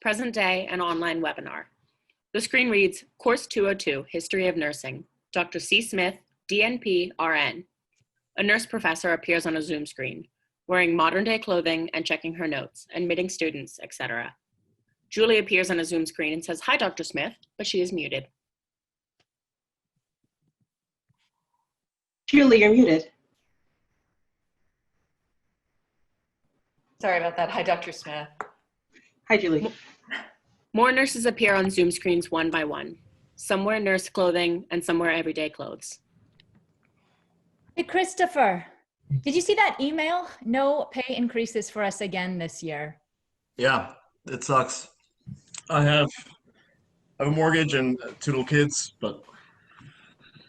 present day and online webinar. The screen reads, Course 202, History of Nursing, Dr. C. Smith, DNP, RN. A nurse professor appears on a Zoom screen, wearing modern day clothing and checking her notes, admitting students, etc. Julie appears on a Zoom screen and says, Hi, Dr. Smith, but she is muted. Julie, you're muted. Sorry about that. Hi, Dr. Smith. Hi, Julie. More nurses appear on Zoom screens one by one. Some wear nurse clothing and some wear everyday clothes. Hey, Christopher, did you see that email? No pay increases for us again this year. Yeah, it sucks. I have a mortgage and two little kids, but...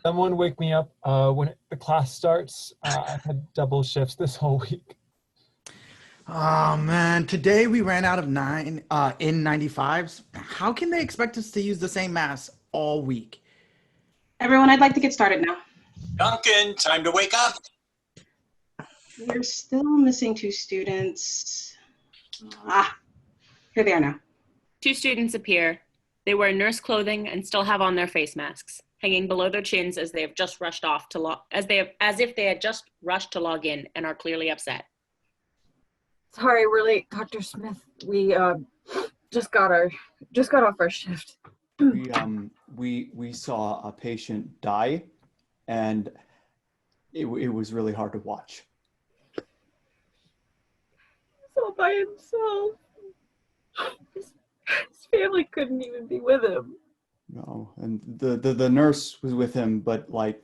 Someone wake me up when the class starts. I've had double shifts this whole week. Oh man, today we ran out of N95s. How can they expect us to use the same mask all week? Everyone, I'd like to get started now. Duncan, time to wake up. We're still missing 2 students. Here they are now. 2 students appear. They wear nurse clothing and still have on their face masks, hanging below their chins as they have just rushed off to as if they had just rushed to log in and are clearly upset. Sorry, we're late, Dr. Smith. We just got off our shift. We saw a patient die, and it was really hard to watch. He's all by himself. His family couldn't even be with him. No, and the nurse was with him, but like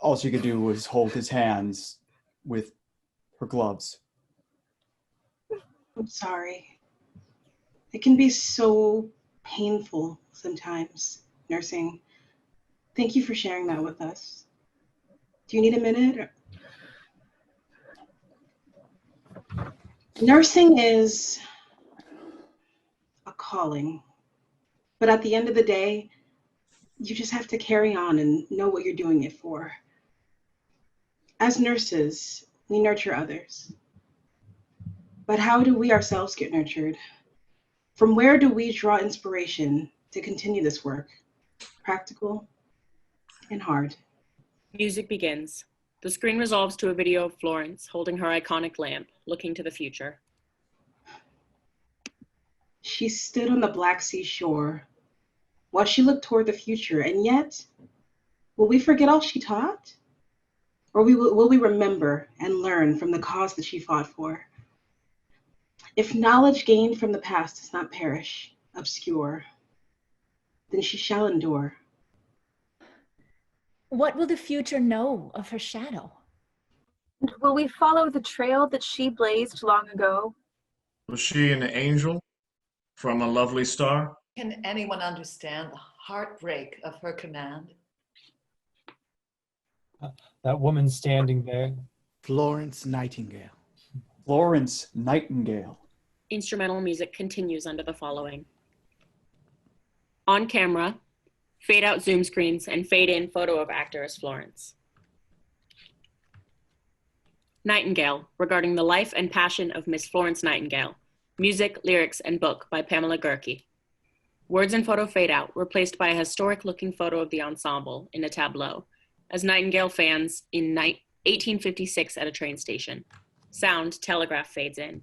all she could do was hold his hands with her gloves. I'm sorry. It can be so painful sometimes, nursing. Thank you for sharing that with us. Do you need a minute? Nursing is a calling, but at the end of the day, you just have to carry on and know what you're doing it for. As nurses, we nurture others. But how do we ourselves get nurtured? From where do we draw inspiration to continue this work? Practical and hard. Music begins. The screen resolves to a video of Florence holding her iconic lamp, looking to the future. She stood on the Black Sea shore while she looked toward the future, and yet, will we forget all she taught? Or will we remember and learn from the cause that she fought for? If knowledge gained from the past does not perish, obscure, then she shall endure. What will the future know of her shadow? And will we follow the trail that she blazed long ago? Was she an angel from a lovely star? Can anyone understand the heartbreak of her command? That woman standing there. Florence Nightingale. Florence Nightingale. Instrumental music continues under the following. On camera, fade out Zoom screens and fade in photo of actor as Florence. Nightingale, regarding the life and passion of Miss Florence Nightingale. Music, lyrics, and book by Pamela Gerke. Words and photo fade out, replaced by a historic-looking photo of the ensemble in a tableau, as Nightingale fans in 1856 at a train station. Sound, telegraph fades in.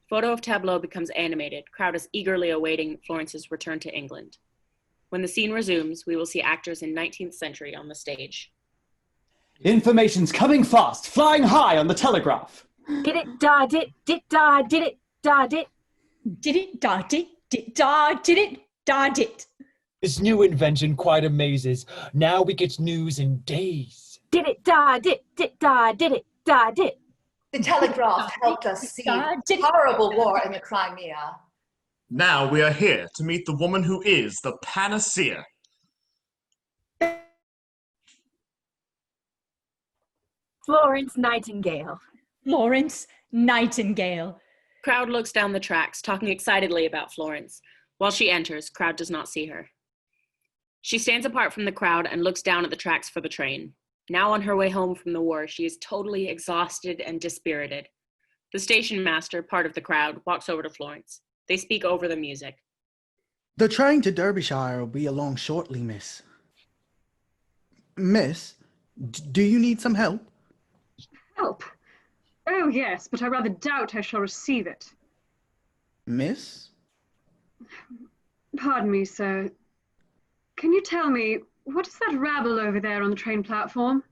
Photo of tableau becomes animated. Crowd is eagerly awaiting Florence's return to England. When the scene resumes, we will see actors in 19th century on the stage. Information's coming fast, flying high on the telegraph. Did it da did da did it da did. Did it da did da did it da did. This new invention quite amazes. Now we get news in days. Did it da did da did it da did. The telegraph helped us see the horrible war in the Crimea. Now we are here to meet the woman who is the panacea. Florence Nightingale. Florence Nightingale. Crowd looks down the tracks, talking excitedly about Florence. While she enters, crowd does not see her. She stands apart from the crowd and looks down at the tracks for the train. Now on her way home from the war, she is totally exhausted and dispirited. The station master, part of the crowd, walks over to Florence. They speak over the music. The train to Derbyshire will be along shortly, miss. Miss, do you need some help? Help? Oh, yes, but I rather doubt I shall receive it. Miss? Pardon me, sir. Can you tell me, what is that rabble over there on the train platform?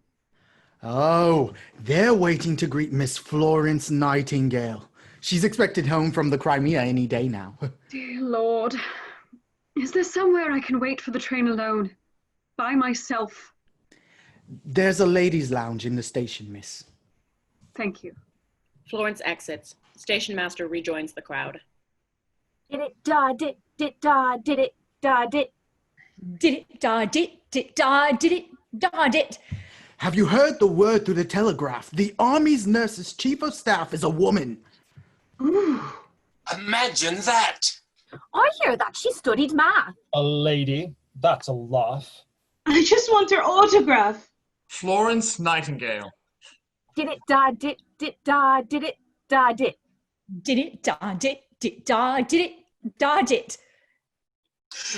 Oh, they're waiting to greet Miss Florence Nightingale. She's expected home from the Crimea any day now. Dear Lord. Is there somewhere I can wait for the train alone? By myself? There's a ladies' lounge in the station, miss. Thank you. Florence exits. Station master rejoins the crowd. Did it da did da did it da did. Did it da did da did it da did. Have you heard the word through the telegraph? The Army's nurse's chief of staff is a woman. Ooh. Imagine that. I hear that she studied math. A lady? That's a laugh. I just want her autograph. Florence Nightingale. Did it da did da did it da did. Did it da did da did it da did.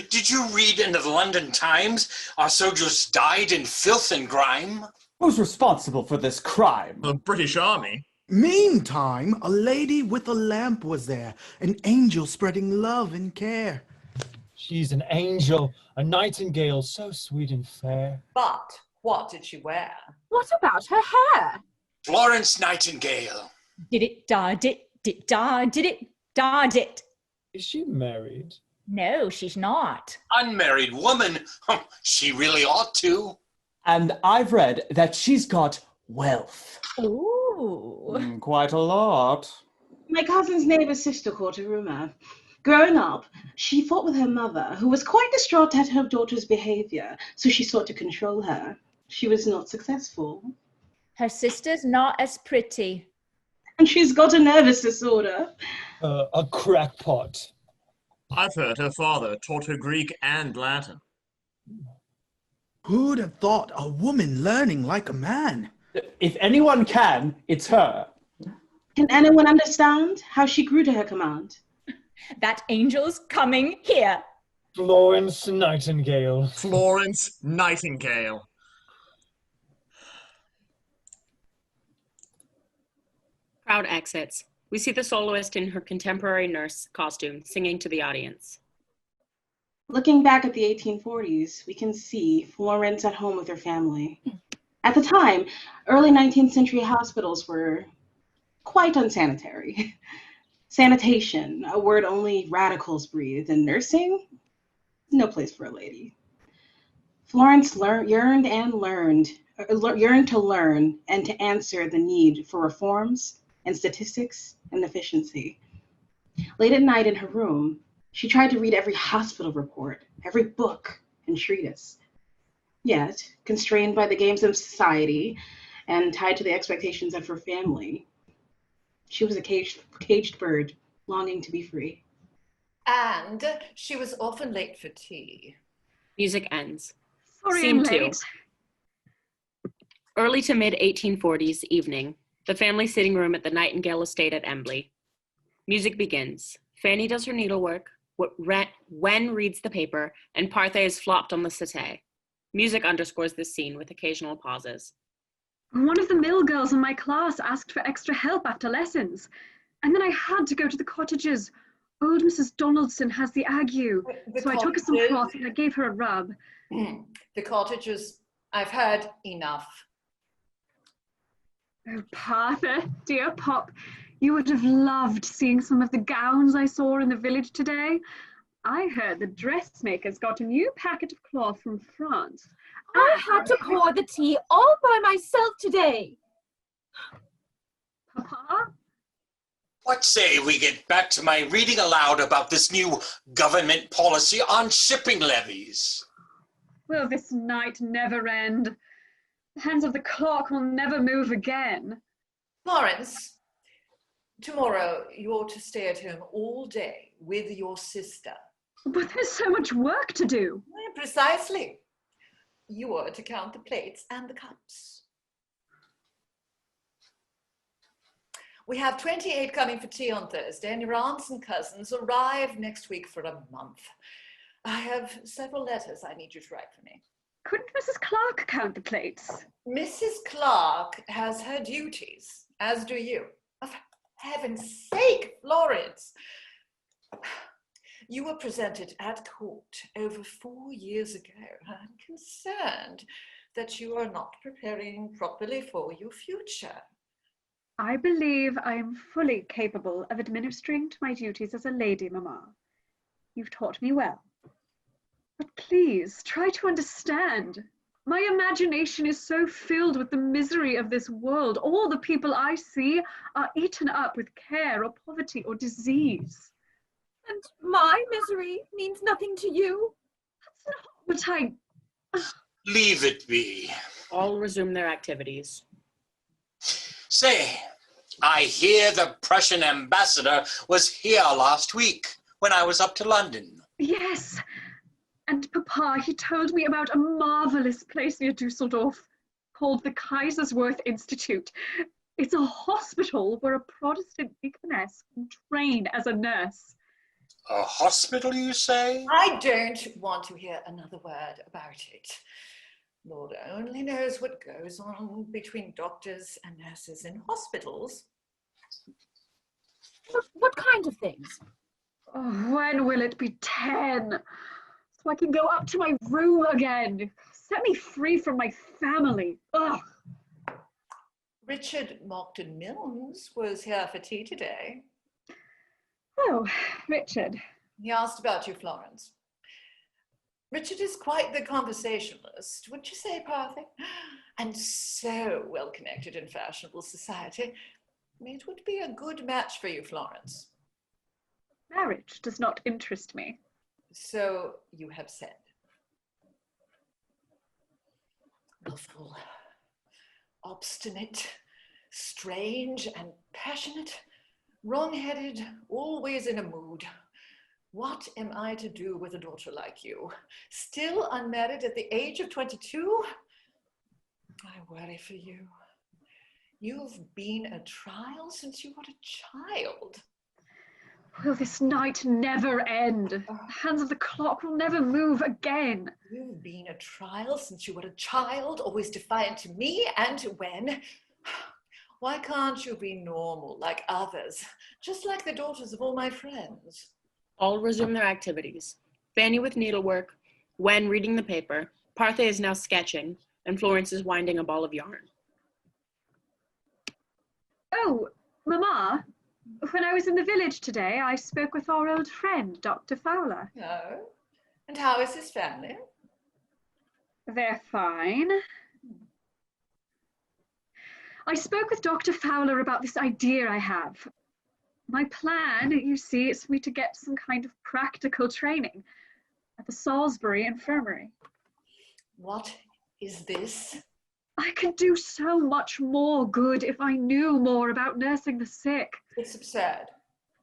Did you read in the London Times our soldiers died in filth and grime? Who's responsible for this crime? The British Army. Meantime, a lady with a lamp was there, an angel spreading love and care. She's an angel, a nightingale so sweet and fair. But what did she wear? What about her hair? Florence Nightingale. Did it da did da did it da did. Is she married? No, she's not. Unmarried woman. She really ought to. And I've read that she's got wealth. Ooh. Quite a lot. My cousin's neighbor's sister caught a rumor. Growing up, she fought with her mother, who was quite distraught at her daughter's behavior, so she sought to control her. She was not successful. Her sister's not as pretty. And she's got a nervous disorder. A crackpot. I've heard her father taught her Greek and Latin. Who'd have thought a woman learning like a man? If anyone can, it's her. Can anyone understand how she grew to her command? That angel's coming here. Florence Nightingale. Florence Nightingale. Crowd exits. We see the soloist in her contemporary nurse costume singing to the audience. Looking back at the 1840s, we can see Florence at home with her family. At the time, early 19th century hospitals were quite unsanitary. Sanitation, a word only radicals breathe, and nursing, no place for a lady. Florence yearned to learn and to answer the need for reforms and statistics and efficiency. Late at night in her room, she tried to read every hospital report, every book and treatise. Yet, constrained by the games of society and tied to the expectations of her family, she was a caged bird, longing to be free. And she was often late for tea. Music ends. Sorry, Scene I'm 2. late. Early to mid-1840s evening, the family sitting room at the Nightingale estate at Embley. Music begins. Fanny does her needlework, Wen reads the paper, and Parthe is flopped on the settee. Music underscores this scene with occasional pauses. One of the mill girls in my class asked for extra help after lessons, and then I had to go to the cottages. Old Mrs. Donaldson has the ague, so I took her some cloth and I gave her a rub. The cottages, I've heard enough. Oh, Parthe, dear Pop, you would have loved seeing some of the gowns I saw in the village today. I heard the dressmakers got a new packet of cloth from France. I had to pour the tea all by myself today. Papa? What say we get back to my reading aloud about this new government policy on shipping levies? Will this night never end? The hands of the clock will never move again. Florence, tomorrow you ought to stay at home all day with your sister. But there's so much work to do. Precisely. You are to count the plates and the cups. We have 28 coming for tea on Thursday, and your aunts and cousins arrive next week for a month. I have several letters I need you to write for me. Couldn't Mrs. Clark count the plates? Mrs. Clark has her duties, as do you. For heaven's sake, Florence! You were presented at court over 4 years ago. I'm concerned that you are not preparing properly for your future. I believe I am fully capable of administering to my duties as a lady, Mamma. You've taught me well. But please, try to understand. My imagination is so filled with the misery of this world. All the people I see are eaten up with care or poverty or disease. And my misery means nothing to you? That's not what I... Leave it be. All resume their activities. Say, I hear the Prussian ambassador was here last week when I was up to London. Yes. And Papa, he told me about a marvelous place near Dusseldorf called the Kaiserswerth Institute. It's a hospital where a Protestant deaconess can train as a nurse. A hospital, you say? I don't want to hear another word about it. Lord only knows what goes on between doctors and nurses in hospitals. What kind of things? Oh, when will it be 10? So I can go up to my room again. Set me free from my family. Ugh. Richard Monckton Milnes was here for tea today. Oh, Richard. He asked about you, Florence. Richard is quite the conversationalist, wouldn't you say, Parthy? And so well connected in fashionable society. It would be a good match for you, Florence. Marriage does not interest me. So you have said. Willful, obstinate, strange and passionate, wrong-headed, always in a mood. What am I to do with a daughter like you? Still unmarried at the age of 22? I worry for you. You've been a trial since you were a child. Will this night never end? The hands of the clock will never move again. You've been a trial since you were a child, always defiant to me and to when. Why can't you be normal like others, just like the daughters of all my friends? All resume their activities. Fanny with needlework, Wen reading the paper, Parthe is now sketching, and Florence is winding a ball of yarn. Oh, Mamma, when I was in the village today, I spoke with our old friend, Dr. Fowler. Oh, and how is his family? They're fine. I spoke with Dr. Fowler about this idea I have. My plan, you see, is for me to get some kind of practical training at the Salisbury Infirmary. What is this? I could do so much more good if I knew more about nursing the sick. It's absurd.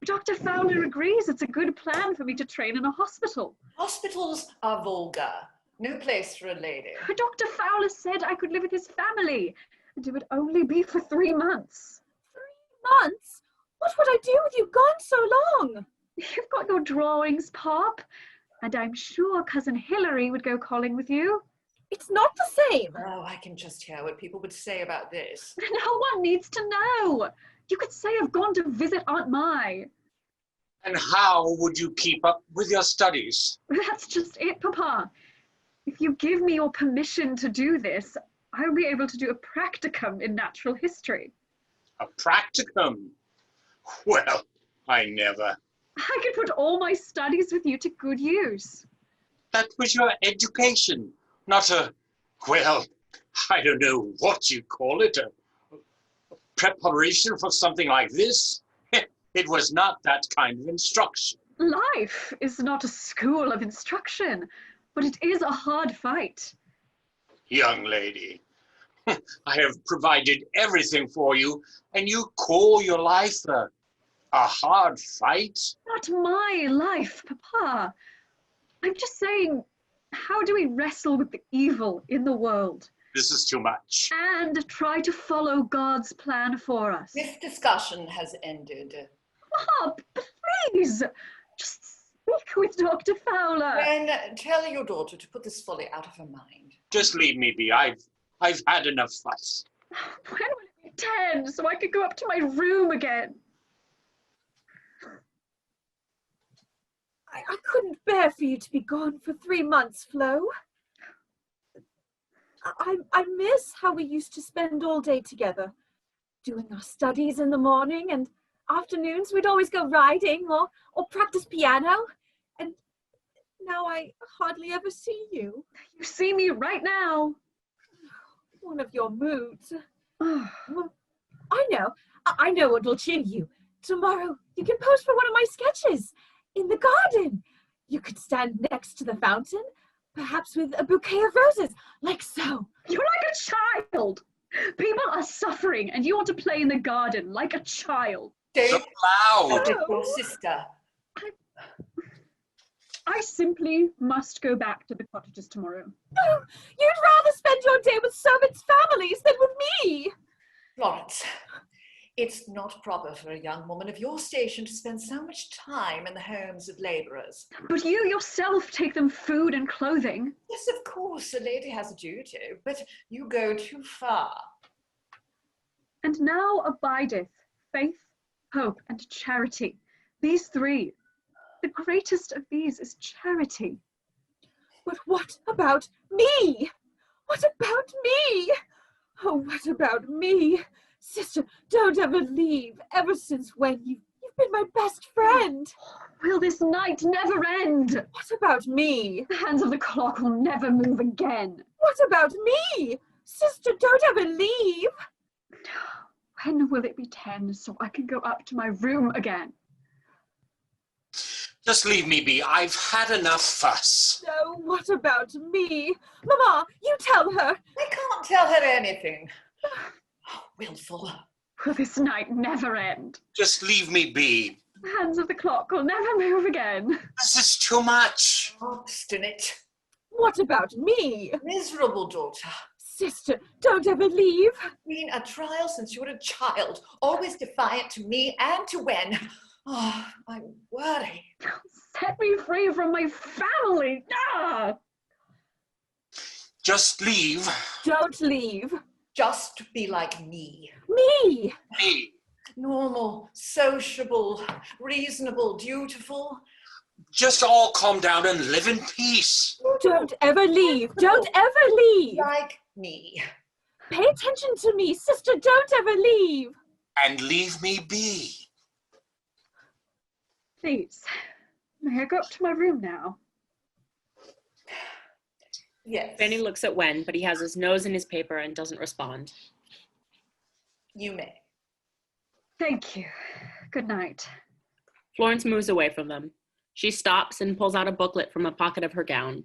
Dr. Fowler agrees it's a good plan for me to train in a hospital. Hospitals are vulgar. No place for a lady. Dr. Fowler said I could live with his family, and it would only be for 3 months. 3 months? What would I do with you gone so long? You've got your drawings, Pop, and I'm sure Cousin Hilary would go calling with you. It's not the same. Oh, I can just hear what people would say about this. No one needs to know. You could say I've gone to visit Aunt Mai. And how would you keep up with your studies? That's just it, Papa. If you give me your permission to do this, I'll be able to do a practicum in natural history. A practicum? Well, I never. I could put all my studies with you to good use. That was your education, not a, well, I don't know what you call it, a preparation for something like this. It was not that kind of instruction. Life is not a school of instruction, but it is a hard fight. Young lady, I have provided everything for you, and you call your life a hard fight? Not my life, Papa. I'm just saying, how do we wrestle with the evil in the world? This is too much. And try to follow God's plan for us. This discussion has ended. Oh, please, just speak with Dr. Fowler. Then tell your daughter to put this folly out of her mind. Just leave me be. I've had enough fuss. When will it be 10 so I could go up to my room again? I couldn't bear for you to be gone for 3 months, Flo. I miss how we used to spend all day together, doing our studies in the morning, and afternoons we'd always go riding or practice piano. And now I hardly ever see you. You see me right now. One of your moods. Well, I know what will cheer you. Tomorrow you can pose for one of my sketches in the garden. You could stand next to the fountain, perhaps with a bouquet of roses, like so. You're like a child. People are suffering and you want to play in the garden like a child. Stay loud. with your sister. I simply must go back to the cottages tomorrow. No, you'd rather spend your day with servants' families than with me. Florence, it's not proper for a young woman of your station to spend so much time in the homes of labourers. But you yourself take them food and clothing. Yes, of course, a lady has a duty, but you go too far. And now abideth faith, hope, and charity. These three. The greatest of these is charity. But what about me? What about me? Oh, what about me? Sister, don't ever leave. Ever since when you've been my best friend. Will this night never end? What about me? The hands of the clock will never move again. What about me? Sister, don't ever leave. When will it be 10 so I can go up to my room again? Just leave me be. I've had enough fuss. No, what about me? Mama, you tell her. I can't tell her anything. Oh, willful. Will this night never end? Just leave me be. The hands of the clock will never move again. This is too much. Obstinate. What about me? Miserable daughter. Sister, don't ever leave. Been a trial since you were a child, always defiant to me and to Wen. Oh, I worry. Set me free from my family. Ah! Just leave. Don't leave. Just be like me. Me. Me. Normal, sociable, reasonable, dutiful. Just all calm down and live in peace. Don't ever leave. Don't ever leave. Like me. Pay attention to me. Sister, don't ever leave. And leave me be. Please, may I go up to my room now? Yes. Fanny looks at Wen, but he has his nose in his paper and doesn't respond. You may. Thank you. Good night. Florence moves away from them. She stops and pulls out a booklet from a pocket of her gown.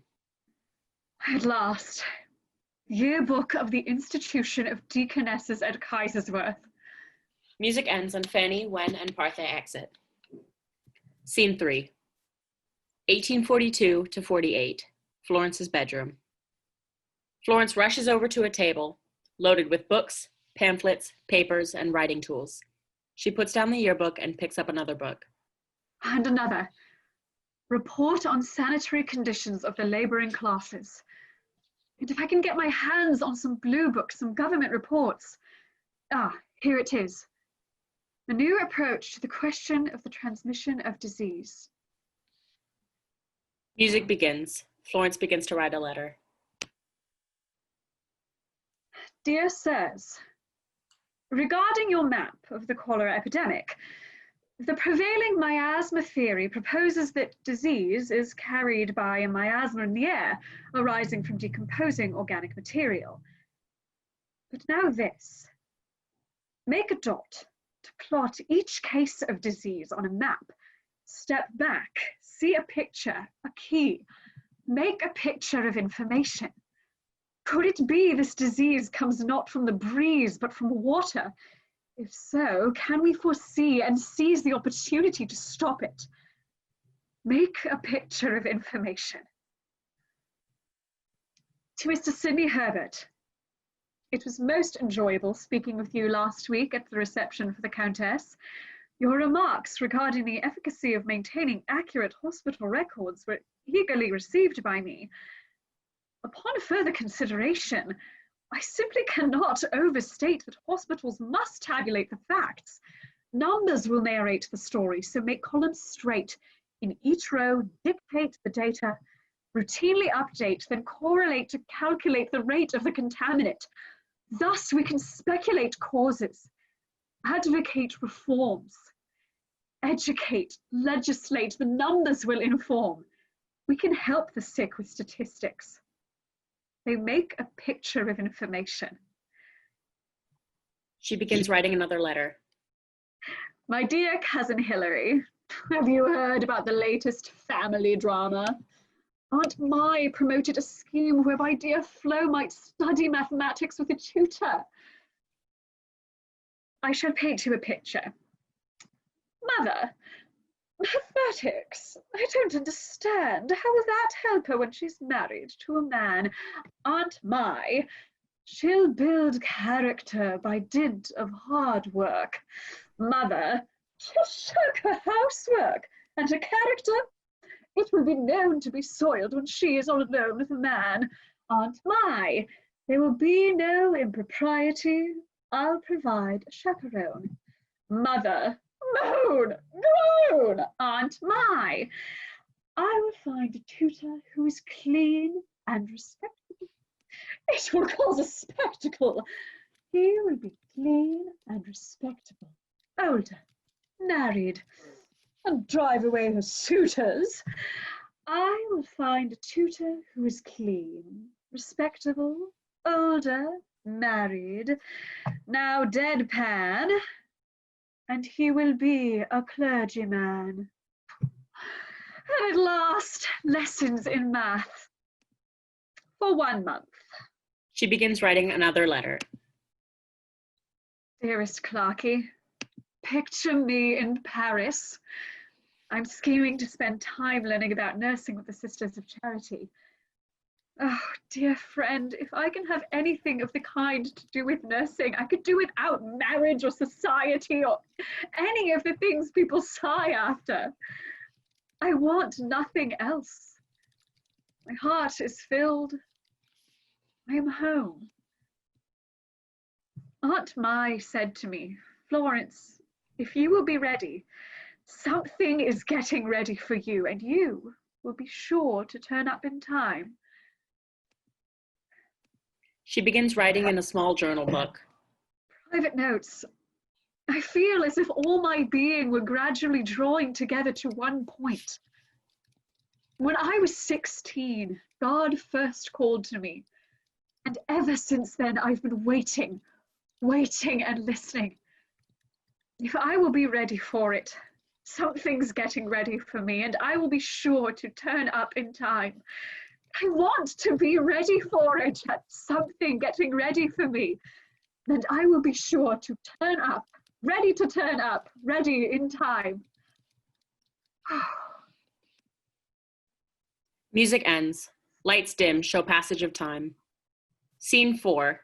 At last. Yearbook of the Institution of Deaconesses at Kaiserswerth. Music ends and Fanny, Wen, and Parthe exit. Scene 3. 1842 to 48. Florence's bedroom. Florence rushes over to a table, loaded with books, pamphlets, papers, and writing tools. She puts down the yearbook and picks up another book. And another. Report on sanitary conditions of the laboring classes. And if I can get my hands on some blue books, some government reports. Ah, here it is. A new approach to the question of the transmission of disease. Music begins. Florence begins to write a letter. Dear Sirs, regarding your map of the cholera epidemic, the prevailing miasma theory proposes that disease is carried by a miasma in the air arising from decomposing organic material. But now this. Make a dot to plot each case of disease on a map. Step back, see a picture, a key. Make a picture of information. Could it be this disease comes not from the breeze, but from water? If so, can we foresee and seize the opportunity to stop it? Make a picture of information. To Mr. Sidney Herbert, It was most enjoyable speaking with you last week at the reception for the Countess. Your remarks regarding the efficacy of maintaining accurate hospital records were eagerly received by me. Upon further consideration, I simply cannot overstate that hospitals must tabulate the facts. Numbers will narrate the story, so make columns straight. In each row, dictate the data, routinely update, then correlate to calculate the rate of the contaminant. Thus, we can speculate causes, advocate reforms, educate, legislate. The numbers will inform. We can help the sick with statistics. They make a picture of information. She begins writing another letter. My dear cousin Hilary, have you heard about the latest family drama? Aunt Mai promoted a scheme whereby dear Flo might study mathematics with a tutor. I shall paint you a picture. Mother, mathematics? I don't understand. How will that help her when she's married to a man? Aunt Mai, she'll build character by dint of hard work. Mother, she'll shirk her housework and her character. It will be known to be soiled when she is all alone with a man. Aunt Mai, there will be no impropriety. I'll provide a chaperone. Mother, moan, groan. Aunt Mai, I will find a tutor who is clean and respectable. It will cause a spectacle. He will be clean and respectable, older, married, and drive away her suitors. I will find a tutor who is clean, respectable, older, married, now deadpan, and he will be a clergyman. And at last, lessons in math for 1 month. She begins writing another letter. Dearest Clarky, picture me in Paris. I'm scheming to spend time learning about nursing with the Sisters of Charity. Oh, dear friend, if I can have anything of the kind to do with nursing, I could do without marriage or society or any of the things people sigh after. I want nothing else. My heart is filled. I am home. Aunt Mai said to me, Florence, if you will be ready, something is getting ready for you, and you will be sure to turn up in time. She begins writing in a small journal book. Private notes. I feel as if all my being were gradually drawing together to one point. When I was 16, God first called to me, and ever since then I've been waiting and listening. If I will be ready for it, something's getting ready for me, and I will be sure to turn up in time. I want to be ready for it, something getting ready for me, and I will be sure to turn up, ready to turn up, ready in time. Music ends. Lights dim, show passage of time. Scene 4.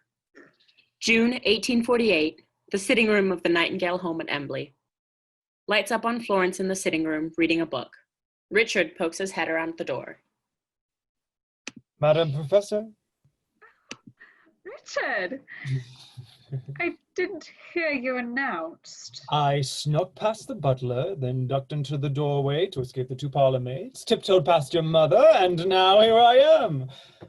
June 1848, the sitting room of the Nightingale home at Embley. Lights up on Florence in the sitting room, reading a book. Richard pokes his head around the door. Madam Professor? Richard, I didn't hear you announced. I snuck past the butler, then ducked into the doorway to escape the 2 parlor maids, tiptoed past your mother, and now here I am,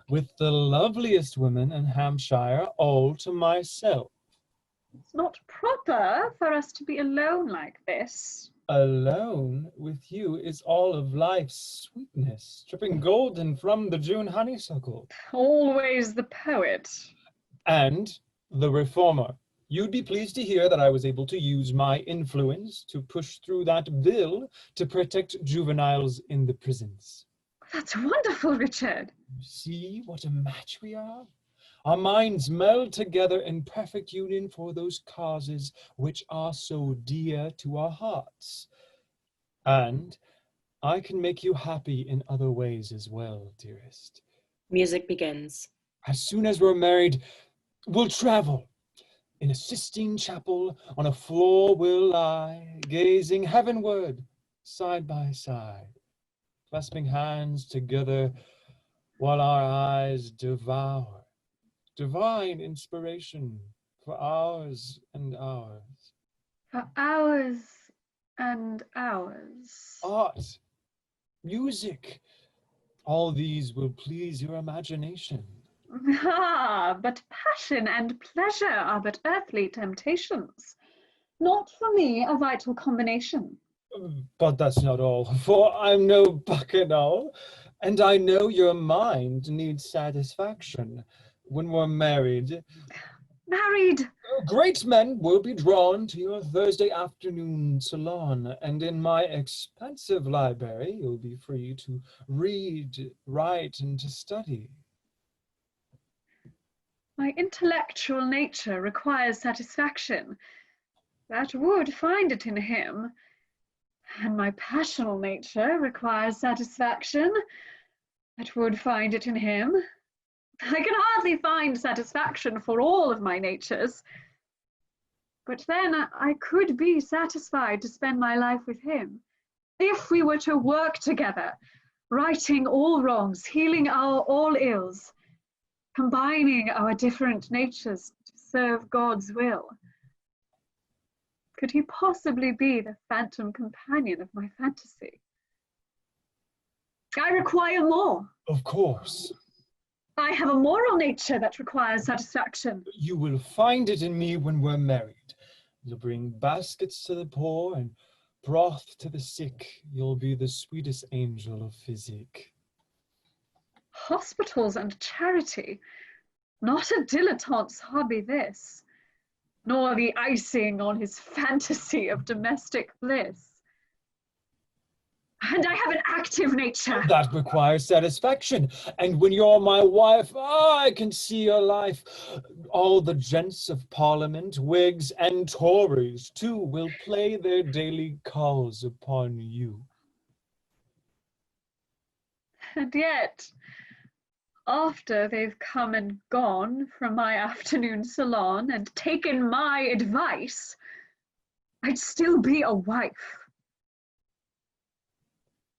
with the loveliest woman in Hampshire all to myself. It's not proper for us to be alone like this. Alone with you is all of life's sweetness, dripping golden from the June honeysuckle. Always the poet. And the reformer. You'd be pleased to hear that I was able to use my influence to push through that bill to protect juveniles in the prisons. That's wonderful, Richard. See what a match we are? Our minds meld together in perfect union for those causes which are so dear to our hearts. And I can make you happy in other ways as well, dearest. Music begins. As soon as we're married, We'll travel. In a Sistine chapel, on a floor we'll lie, gazing heavenward, side by side, clasping hands together while our eyes devour divine inspiration for hours and hours. For hours and hours. Art, music, all these will please your imagination. Ah, but passion and pleasure are but earthly temptations. Not for me a vital combination. But that's not all, for I'm no bacchanal, and I know your mind needs satisfaction. When we're married, great men will be drawn to your Thursday afternoon salon, and in my expensive library you'll be free to read, write, and to study. My intellectual nature requires satisfaction. That would find it in him. And my passional nature requires satisfaction. That would find it in him. I can hardly find satisfaction for all of my natures. But then I could be satisfied to spend my life with him. If we were to work together, righting all wrongs, healing our all ills, combining our different natures to serve God's will. Could he possibly be the phantom companion of my fantasy? I require more. Of course. I have a moral nature that requires satisfaction. You will find it in me when we're married. You'll bring baskets to the poor and broth to the sick. You'll be the sweetest angel of physique. Hospitals and charity. Not a dilettante's hobby this, nor the icing on his fantasy of domestic bliss. And I have an active nature. That requires satisfaction. And when you're my wife, I can see your life. All the gents of Parliament, Whigs and Tories, too, will play their daily calls upon you. And yet, after they've come and gone from my afternoon salon and taken my advice, I'd still be a wife.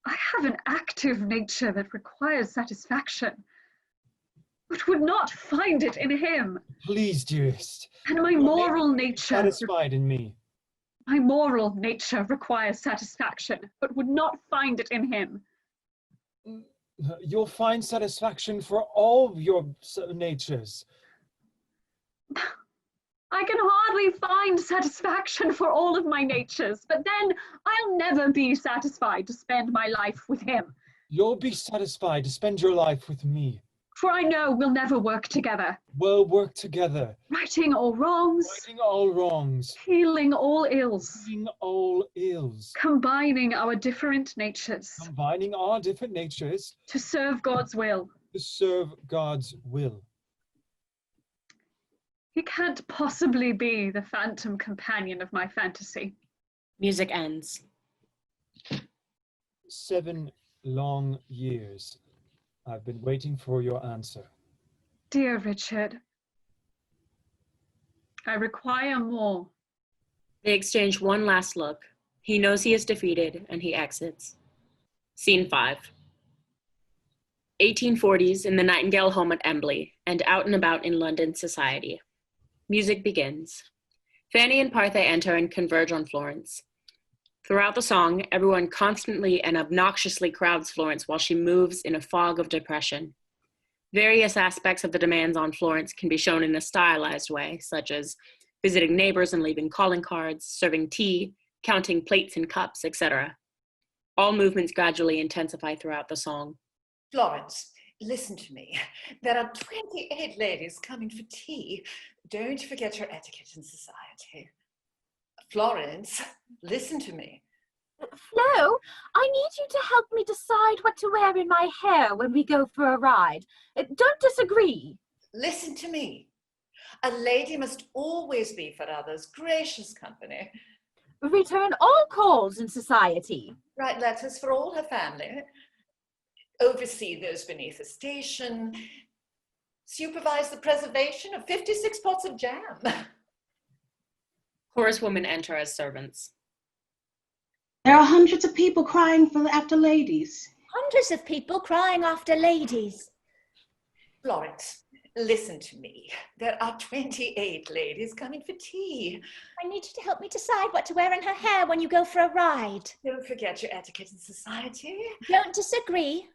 I have an active nature that requires satisfaction, but would not find it in him. Please, dearest. And my moral nature... Satisfied in me. My moral nature requires satisfaction, but would not find it in him. You'll find satisfaction for all your natures. I can hardly find satisfaction for all of my natures, but then I'll never be satisfied to spend my life with him. You'll be satisfied to spend your life with me. For I know we'll never work together. We'll work together. Righting all wrongs. Righting all wrongs. Healing all ills. Healing all ills. Combining our different natures. Combining our different natures. To serve God's will. To serve God's will. He can't possibly be the phantom companion of my fantasy. Music ends. 7 long years. I've been waiting for your answer. Dear Richard, I require more. They exchange one last look. He knows he is defeated and he exits. Scene 5. 1840s in the Nightingale home at Embley and out and about in London society. Music begins. Fanny and Parthe enter and converge on Florence. Throughout the song, everyone constantly and obnoxiously crowds Florence while she moves in a fog of depression. Various aspects of the demands on Florence can be shown in a stylized way, such as visiting neighbors and leaving calling cards, serving tea, counting plates and cups, etc. All movements gradually intensify throughout the song. Florence, listen to me. There are 28 ladies coming for tea. Don't forget your etiquette in society. Florence, listen to me. Flo, I need you to help me decide what to wear in my hair when we go for a ride. Don't disagree. Listen to me. A lady must always be for others gracious company. Return all calls in society. Write letters for all her family. Oversee those beneath the station. supervise the preservation of 56 pots of jam. Chorus women enter as servants. There are hundreds of people crying after ladies. Hundreds of people crying after ladies. Florence, listen to me. There are 28 ladies coming for tea. I need you to help me decide what to wear in her hair when you go for a ride. Don't forget your etiquette in society. Don't disagree.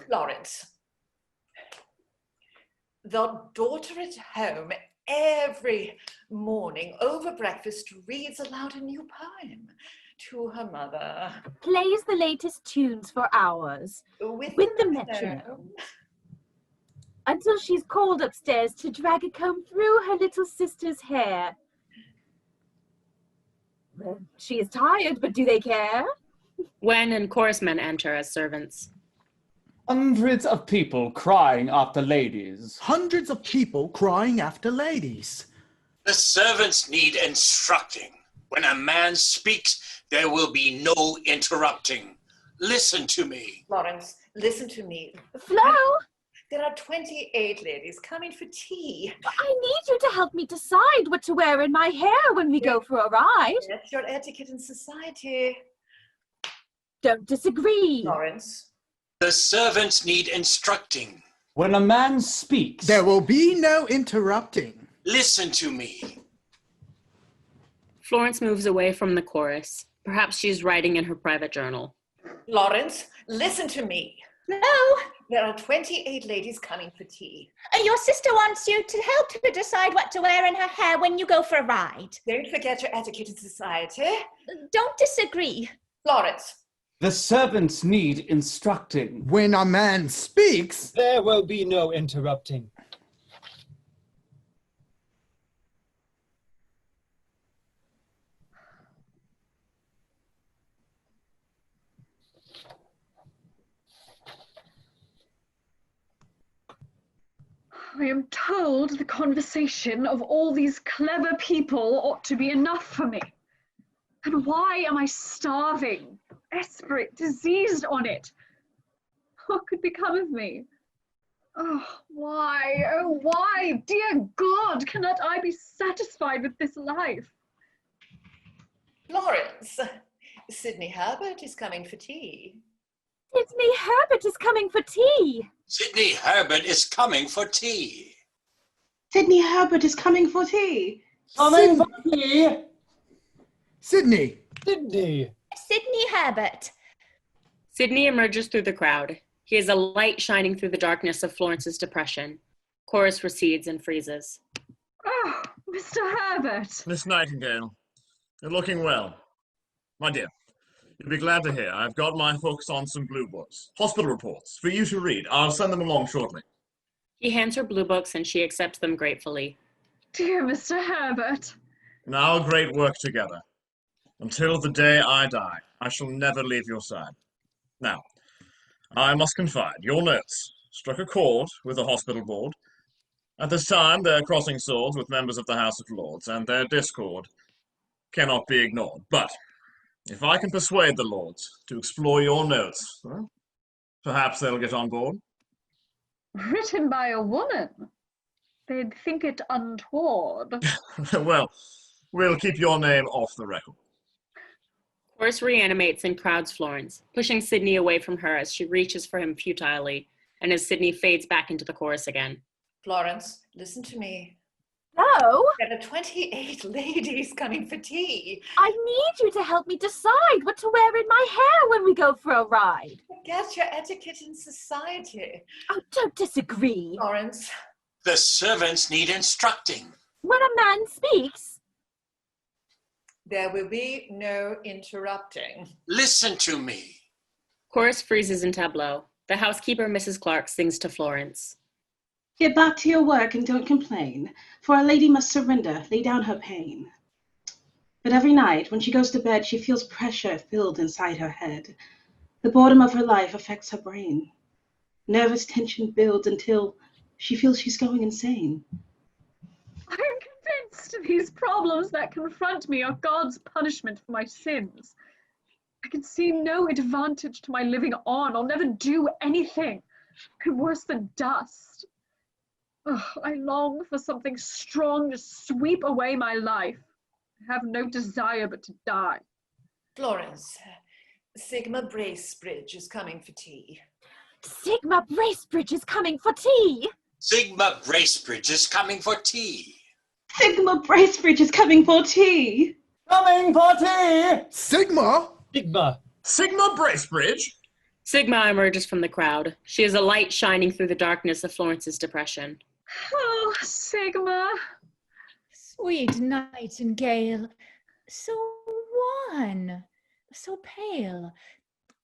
Florence, the daughter at home every morning over breakfast reads aloud a new poem to her mother. Plays the latest tunes for hours. With the metronome. Until she's called upstairs to drag a comb through her little sister's hair. Well, she is tired, but do they care? Wen and chorus men enter as servants. Hundreds of people crying after ladies. Hundreds of people crying after ladies. The servants need instructing. When a man speaks, there will be no interrupting. Listen to me. Florence, listen to me. Flo! There are 28 ladies coming for tea. I need you to help me decide what to wear in my hair when we go for a ride. That's your etiquette in society. Don't disagree. Florence. The servants need instructing. When a man speaks, there will be no interrupting. Listen to me. Florence moves away from the chorus. Perhaps she's writing in her private journal. Florence, listen to me. No. There are 28 ladies coming for tea. Your sister wants you to help her decide what to wear in her hair when you go for a ride. Don't forget your etiquette in society. Don't disagree. Florence. the servants need instructing. When a man speaks, there will be no interrupting. I am told the conversation of all these clever people ought to be enough for me. And why am I starving, desperate, diseased on it? What could become of me? Oh, why, dear God, cannot I be satisfied with this life? Florence, Sydney Herbert is coming for tea. Sydney Herbert is coming for tea. Sydney Herbert is coming for tea. Sydney Herbert is coming for tea. Coming for tea. Sydney. Sydney. Sydney Herbert. Sydney emerges through the crowd. He is a light shining through the darkness of Florence's depression. Chorus recedes and freezes. Oh, Mr. Herbert. Miss Nightingale, you're looking well. My dear, you'll be glad to hear I've got my hooks on some blue books, hospital reports, for you to read. I'll send them along shortly. He hands her blue books and she accepts them gratefully. Dear Mr. Herbert. Now great work together. Until the day I die, I shall never leave your side. Now, I must confide, your notes struck a chord with the hospital board. At this time, they're crossing swords with members of the House of Lords, and their discord cannot be ignored. But if I can persuade the Lords to explore your notes, well, perhaps they'll get on board. Written by a woman. They'd think it untoward. Well, we'll keep your name off the record. Chorus reanimates and crowds Florence, pushing Sydney away from her as she reaches for him futilely, and as Sydney fades back into the chorus again. Florence, listen to me. No. There are 28 ladies coming for tea. I need you to help me decide what to wear in my hair when we go for a ride. Forget your etiquette in society. Oh, don't disagree. Florence. The servants need instructing. When a man speaks, there will be no interrupting. Listen to me. Chorus freezes in tableau. The housekeeper, Mrs. Clark, sings to Florence. Get back to your work and don't complain, for a lady must surrender, lay down her pain. But every night, when she goes to bed, she feels pressure filled inside her head. The boredom of her life affects her brain. Nervous tension builds until she feels she's going insane. I am convinced these problems that confront me are God's punishment for my sins. I can see no advantage to my living on. I'll never do anything. I'm worse than dust. Oh, I long for something strong to sweep away my life. I have no desire but to die. Florence, Sigma Bracebridge is coming for tea. Sigma Bracebridge is coming for tea. Sigma Bracebridge is coming for tea. Sigma Bracebridge is coming for tea. Coming for tea! Sigma? Sigma. Sigma Bracebridge? Sigma emerges from the crowd. She is a light shining through the darkness of Florence's depression. Oh, Sigma. Sweet Nightingale, so wan, so pale.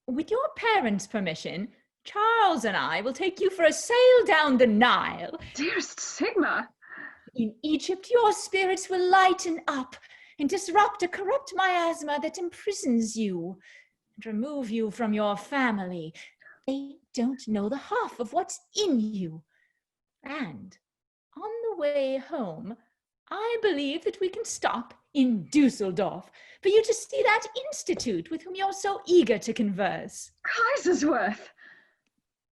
With your parents' permission, Charles and I will take you for a sail down the Nile. Dearest Sigma. In Egypt, your spirits will lighten up and disrupt a corrupt miasma that imprisons you and remove you from your family. They don't know the half of what's in you. And on the way home, I believe that we can stop in Dusseldorf for you to see that institute with whom you're so eager to converse. Kaiserswerth,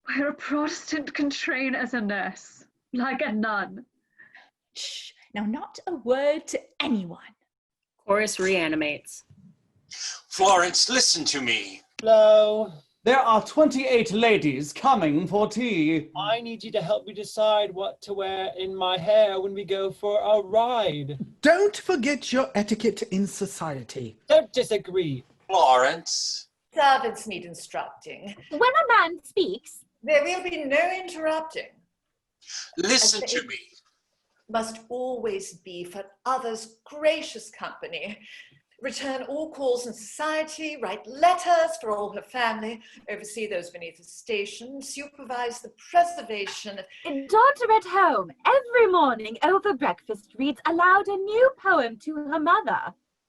where a Protestant can train as a nurse, like a nun. Shh, now not a word to anyone. Chorus reanimates. Florence, listen to me. Hello. There are 28 ladies coming for tea. I need you to help me decide what to wear in my hair when we go for a ride. Don't forget your etiquette in society. Don't disagree. Florence. Servants need instructing. When a man speaks, There will be no interrupting. Listen to me. Must always be for others' gracious company. Return all calls in society, write letters for all her family, oversee those beneath the station, supervise the preservation. daughter at home, every morning over breakfast reads aloud a new poem to her mother.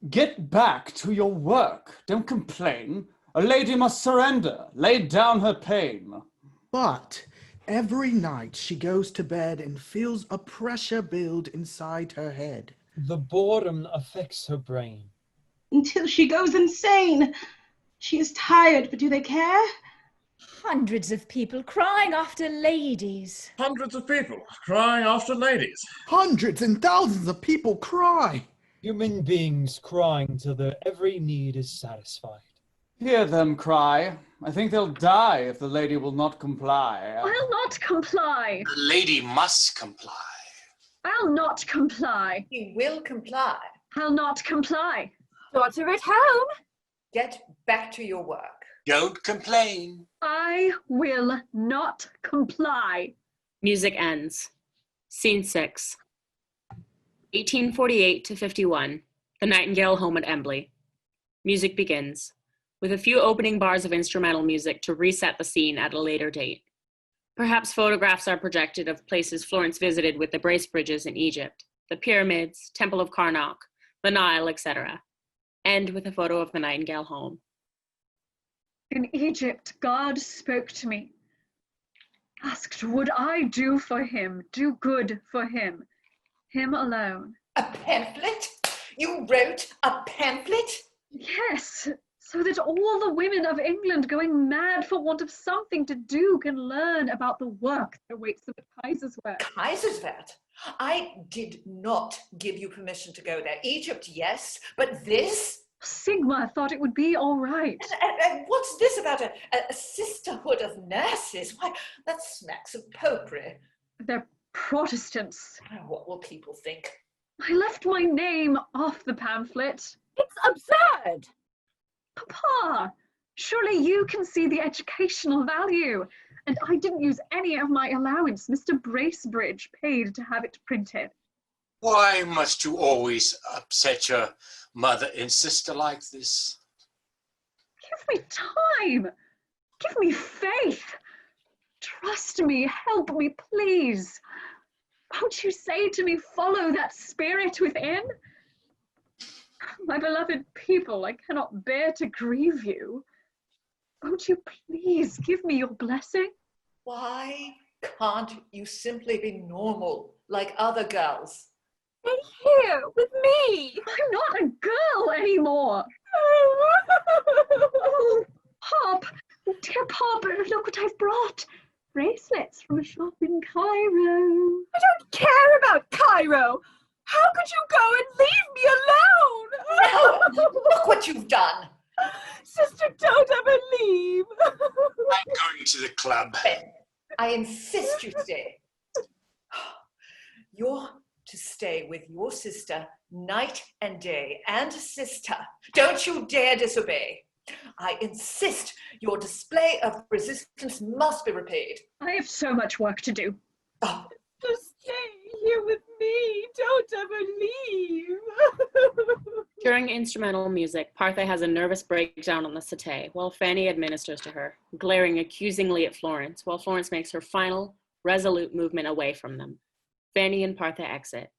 Get back to your work. Don't complain. A lady must surrender, lay down her pain. But every night she goes to bed and feels a pressure build inside her head. The boredom affects her brain. Until she goes insane. She is tired, but do they care? Hundreds of people crying after ladies. Hundreds of people crying after ladies. Hundreds and thousands of people cry. Human beings crying till their every need is satisfied. Hear them cry. I think they'll die if the lady will not comply. I'll not comply. The lady must comply. I'll not comply. He will comply. I'll not comply. Daughter at home. Get back to your work. Don't complain. I will not comply. Music ends. Scene 6. 1848 to 51. The Nightingale home at Embley. Music begins, with a few opening bars of instrumental music to reset the scene at a later date. Perhaps photographs are projected of places Florence visited with the Bracebridges in Egypt, the pyramids, Temple of Karnak, the Nile, etc. End with a photo of the Nightingale home. In Egypt, God spoke to me, asked, would I do for him, do good for him alone. A pamphlet? You wrote a pamphlet? Yes, so that all the women of England going mad for want of something to do can learn about the work that awaits them at Kaiserswerth. Kaiserswerth? I did not give you permission to go there. Egypt, yes, but this? Sigma thought it would be all right. And what's this about a sisterhood of nurses? Why, that smacks of popery. They're Protestants. Oh, what will people think? I left my name off the pamphlet. It's absurd. Papa, surely you can see the educational value. And I didn't use any of my allowance Mr. Bracebridge paid to have it printed. Why must you always upset your mother and sister like this? Give me time. Give me faith. Trust me. Help me, please. Won't you say to me, follow that spirit within? My beloved people, I cannot bear to grieve you. Won't you please give me your blessing? Why can't you simply be normal like other girls? Stay here with me. I'm not a girl anymore. Oh, Pop, dear Pop, look what I've brought. Bracelets from a shop in Cairo. I Cairo. How could you go and leave me alone? No, look what you've done. Sister, don't ever leave. I'm going to the club. Ben, I insist you stay. You're to stay with your sister night and day, and sister. Don't you dare disobey. I insist your display of resistance must be repaid. I have so much work to do. Oh, Just stay here with me. Don't ever leave. During instrumental music, Parthe has a nervous breakdown on the settee while Fanny administers to her, glaring accusingly at Florence, while Florence makes her final, resolute movement away from them. Fanny and Parthe exit.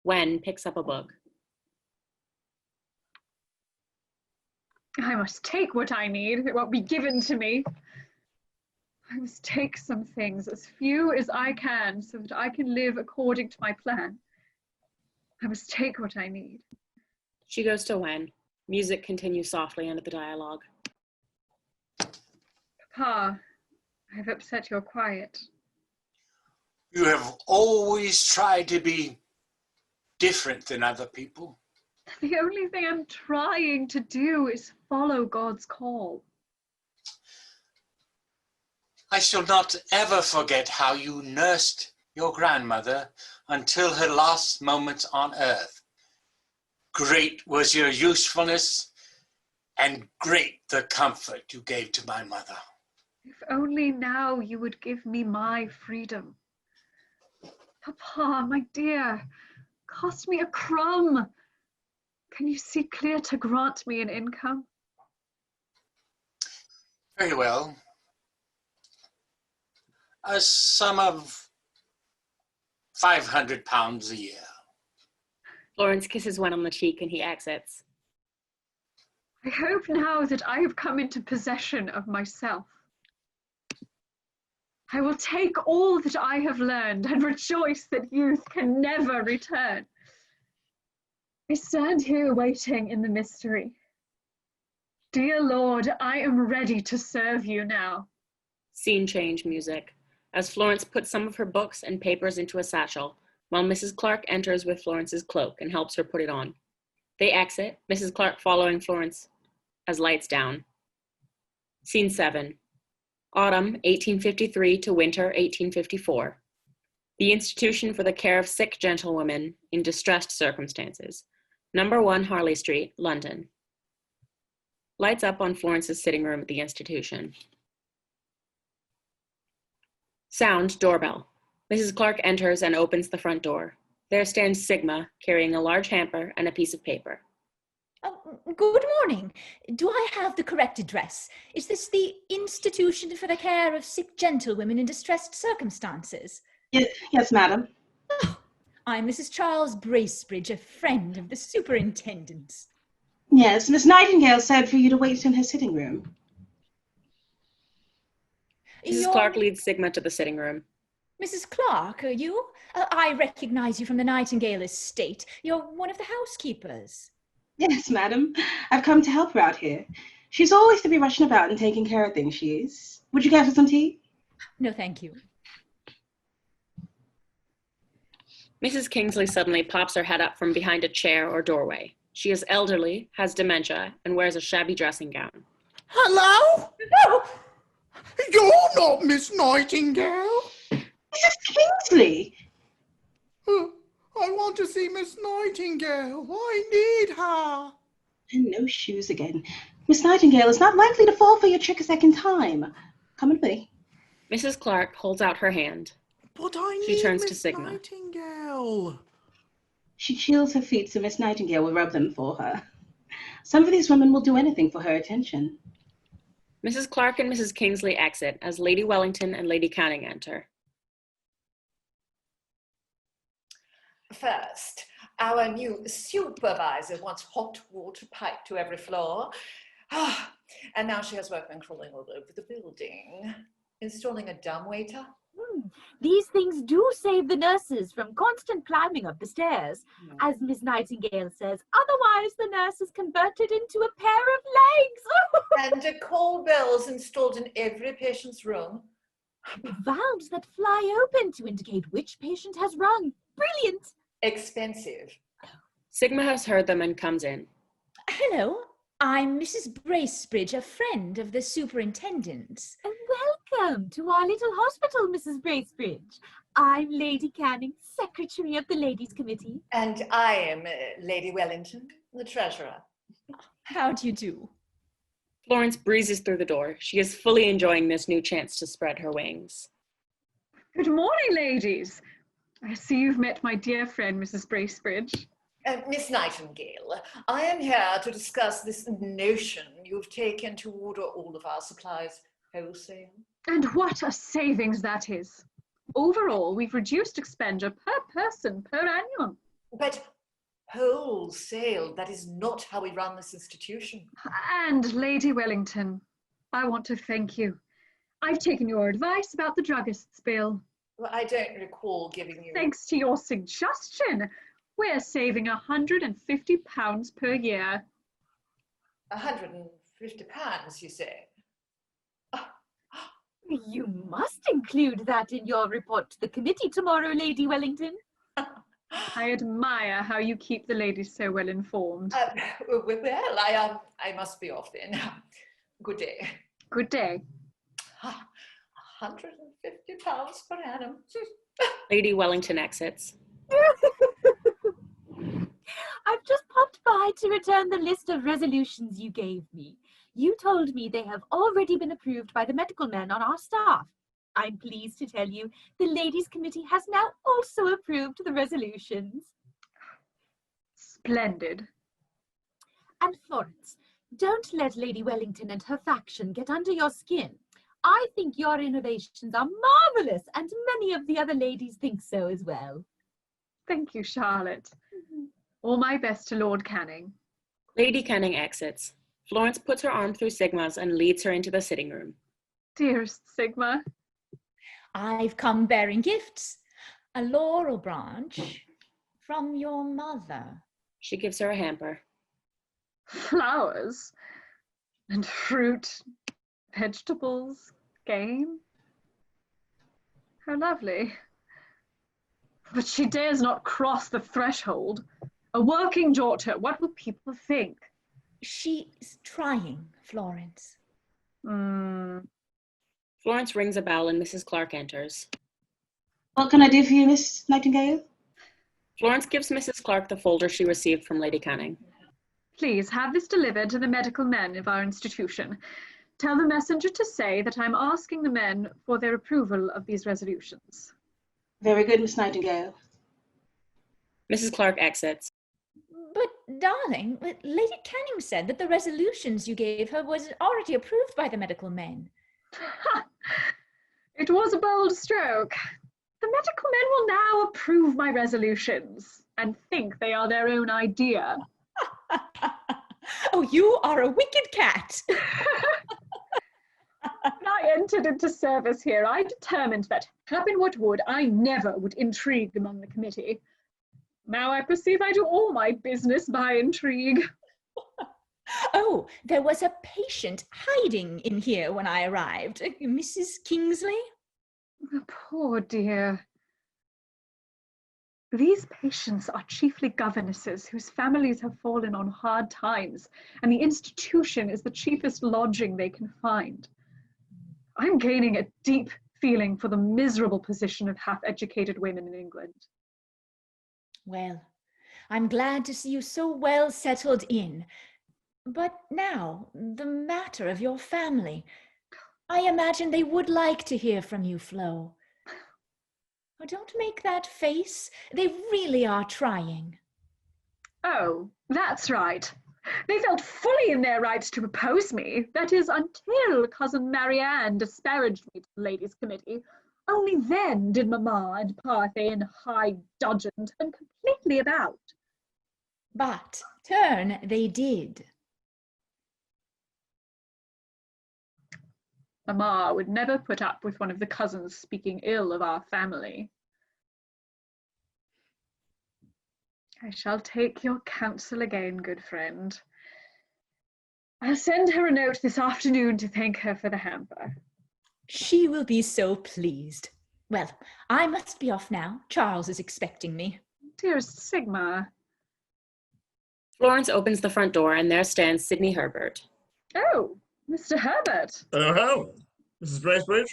Wen picks up a book. I must take what I need. It won't be given to me. I must take some things, as few as I can, so that I can live according to my plan. I must take what I need. She goes to Wen. Music continues softly under the dialogue. Papa, I have upset your quiet. You have always tried to be different than other people. The only thing I'm trying to do is follow God's call. I shall not ever forget how you nursed your grandmother until her last moments on earth. Great was your usefulness, and great the comfort you gave to my mother. If only now you would give me my freedom. Papa, my dear, cost me a crumb. Can you see clear to grant me an income? Very well. A sum of £500 a year. Florence kisses Wen on the cheek and he exits. I hope now that I have come into possession of myself. I will take all that I have learned and rejoice that youth can never return. I stand here waiting in the mystery. Dear Lord, I am ready to serve you now. Scene change music, as Florence puts some of her books and papers into a satchel, while Mrs. Clark enters with Florence's cloak and helps her put it on. They exit, Mrs. Clark following Florence as lights down. Scene 7. Autumn 1853 to winter 1854. The Institution for the Care of Sick Gentlewomen in Distressed Circumstances. Number 1 Harley Street, London. Lights up on Florence's sitting room at the institution. Sound doorbell. Mrs. Clark enters and opens the front door. There stands Sigma, carrying a large hamper and a piece of paper. Good morning. Do I have the correct address? Is this the Institution for the Care of Sick Gentlewomen in Distressed Circumstances? Yes, madam. Oh, I'm Mrs. Charles Bracebridge, a friend of the superintendent's. Yes, Miss Nightingale said for you to wait in her sitting room. Mrs. Clark leads Sigma to the sitting room. Mrs. Clark, are you? I recognize you from the Nightingale estate. You're one of the housekeepers. Yes, madam. I've come to help her out here. She's always to be rushing about and taking care of things, she is. Would you care for some tea? No, thank you. Mrs. Kingsley suddenly pops her head up from behind a chair or doorway. She is elderly, has dementia, and wears a shabby dressing gown. Hello? No! You're not Miss Nightingale. Mrs. Kingsley! I want to see Miss Nightingale. I need her. And no shoes again. Miss Nightingale is not likely to fall for your trick a second time. Come with me. Mrs. Clark holds out her hand. But I She need turns to Miss Sigma. Nightingale. She shields her feet so Miss Nightingale will rub them for her. Some of these women will do anything for her attention. Mrs. Clark and Mrs. Kingsley exit as Lady Wellington and Lady Canning enter. First, our new supervisor wants hot water piped to every floor. And now she has workmen crawling all over the building. Installing a dumbwaiter. These things do save the nurses from constant climbing up the stairs. As Miss Nightingale says, otherwise the nurse is converted into a pair of legs. And call bells installed in every patient's room. Valves that fly open to indicate which patient has rung. Brilliant. expensive. Sigma has heard them and comes in. Hello, I'm Mrs. Bracebridge, a friend of the superintendent's. Welcome to our little hospital, Mrs. Bracebridge. I'm Lady Canning, Secretary of the Ladies' Committee. And I am Lady Wellington, the treasurer. How do you do? Florence breezes through the door. She is fully enjoying this new chance to spread her wings. Good morning, ladies. I see you've met my dear friend, Mrs. Bracebridge. Miss Nightingale, I am here to discuss this notion you've taken to order all of our supplies wholesale. And what a savings that is. Overall, we've reduced expenditure per person per annum. But wholesale, that is not how we run this institution. And Lady Wellington, I want to thank you. I've taken your advice about the druggist's bill. Well, I don't recall giving you... Thanks to your suggestion, we're saving £150 per year. £150, you say? You must include that in your report to the committee tomorrow, Lady Wellington. I admire how you keep the ladies so well informed. Well, I must be off then. Good day. Good day. £150 per annum. Lady Wellington exits. I've just popped by to return the list of resolutions you gave me. You told me they have already been approved by the medical men on our staff. I'm pleased to tell you the Ladies' Committee has now also approved the resolutions. Splendid. And Florence, don't let Lady Wellington and her faction get under your skin. I think your innovations are marvellous, and many of the other ladies think so as well. Thank you, Charlotte. All my best to Lord Canning. Lady Canning exits. Florence puts her arm through Sigma's and leads her into the sitting room. Dearest Sigma. I've come bearing gifts. A laurel branch from your mother. She gives her a hamper. Flowers and fruit, vegetables, game. How lovely. But she dares not cross the threshold. A working daughter, what will people think? She's trying, Florence. Florence rings a bell and Mrs. Clark enters. What can I do for you, Miss Nightingale? Florence gives Mrs. Clark the folder she received from Lady Canning. Please have this delivered to the medical men of our institution. Tell the messenger to say that I'm asking the men for their approval of these resolutions. Very good, Miss Nightingale. Mrs. Clark exits. But, darling, Lady Canning said that the resolutions you gave her was already approved by the medical men. It was a bold stroke. The medical men will now approve my resolutions and think they are their own idea. Oh, you are a wicked cat. When I entered into service here, I determined that, happen what would, I never would intrigue among the committee. Now I perceive I do all my business by intrigue. Oh, there was a patient hiding in here when I arrived. Mrs. Kingsley? The poor dear. These patients are chiefly governesses whose families have fallen on hard times, and the institution is the cheapest lodging they can find. I'm gaining a deep feeling for the miserable position of half-educated women in England. Well, I'm glad to see you so well settled in. But now, the matter of your family. I imagine they would like to hear from you, Flo. Oh, don't make that face. They really are trying. Oh, that's right. They felt fully in their rights to oppose me. That is, until Cousin Marianne disparaged me to the Ladies' Committee. Only then did Mamma and Parthe in high dudgeon turn completely about. But turn they did. Mamma would never put up with one of the cousins speaking ill of our family. I shall take your counsel again, good friend. I'll send her a note this afternoon to thank her for the hamper. She will be so pleased. Well, I must be off now. Charles is expecting me. dearest Sigma. Florence opens the front door and there stands Sidney Herbert. Oh, Mr. Herbert. Oh, hello. Mrs. Bracebridge?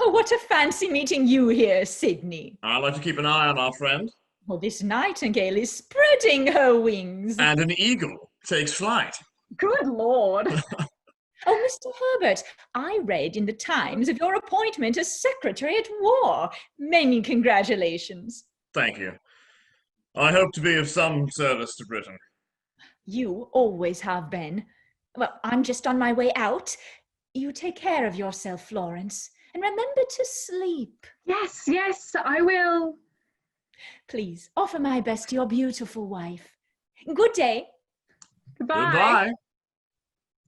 Oh, what a fancy meeting you here, Sidney. I'd like to keep an eye on our friend. Oh, this nightingale is spreading her wings. And an eagle takes flight. Good Lord. Oh, Mr. Herbert, I read in the Times of your appointment as Secretary at War. Many congratulations. Thank you. I hope to be of some service to Britain. You always have been. Well, I'm just on my way out. You take care of yourself, Florence, and remember to sleep. Yes, yes, I will. Please, offer my best to your beautiful wife. Good day. Goodbye. Goodbye.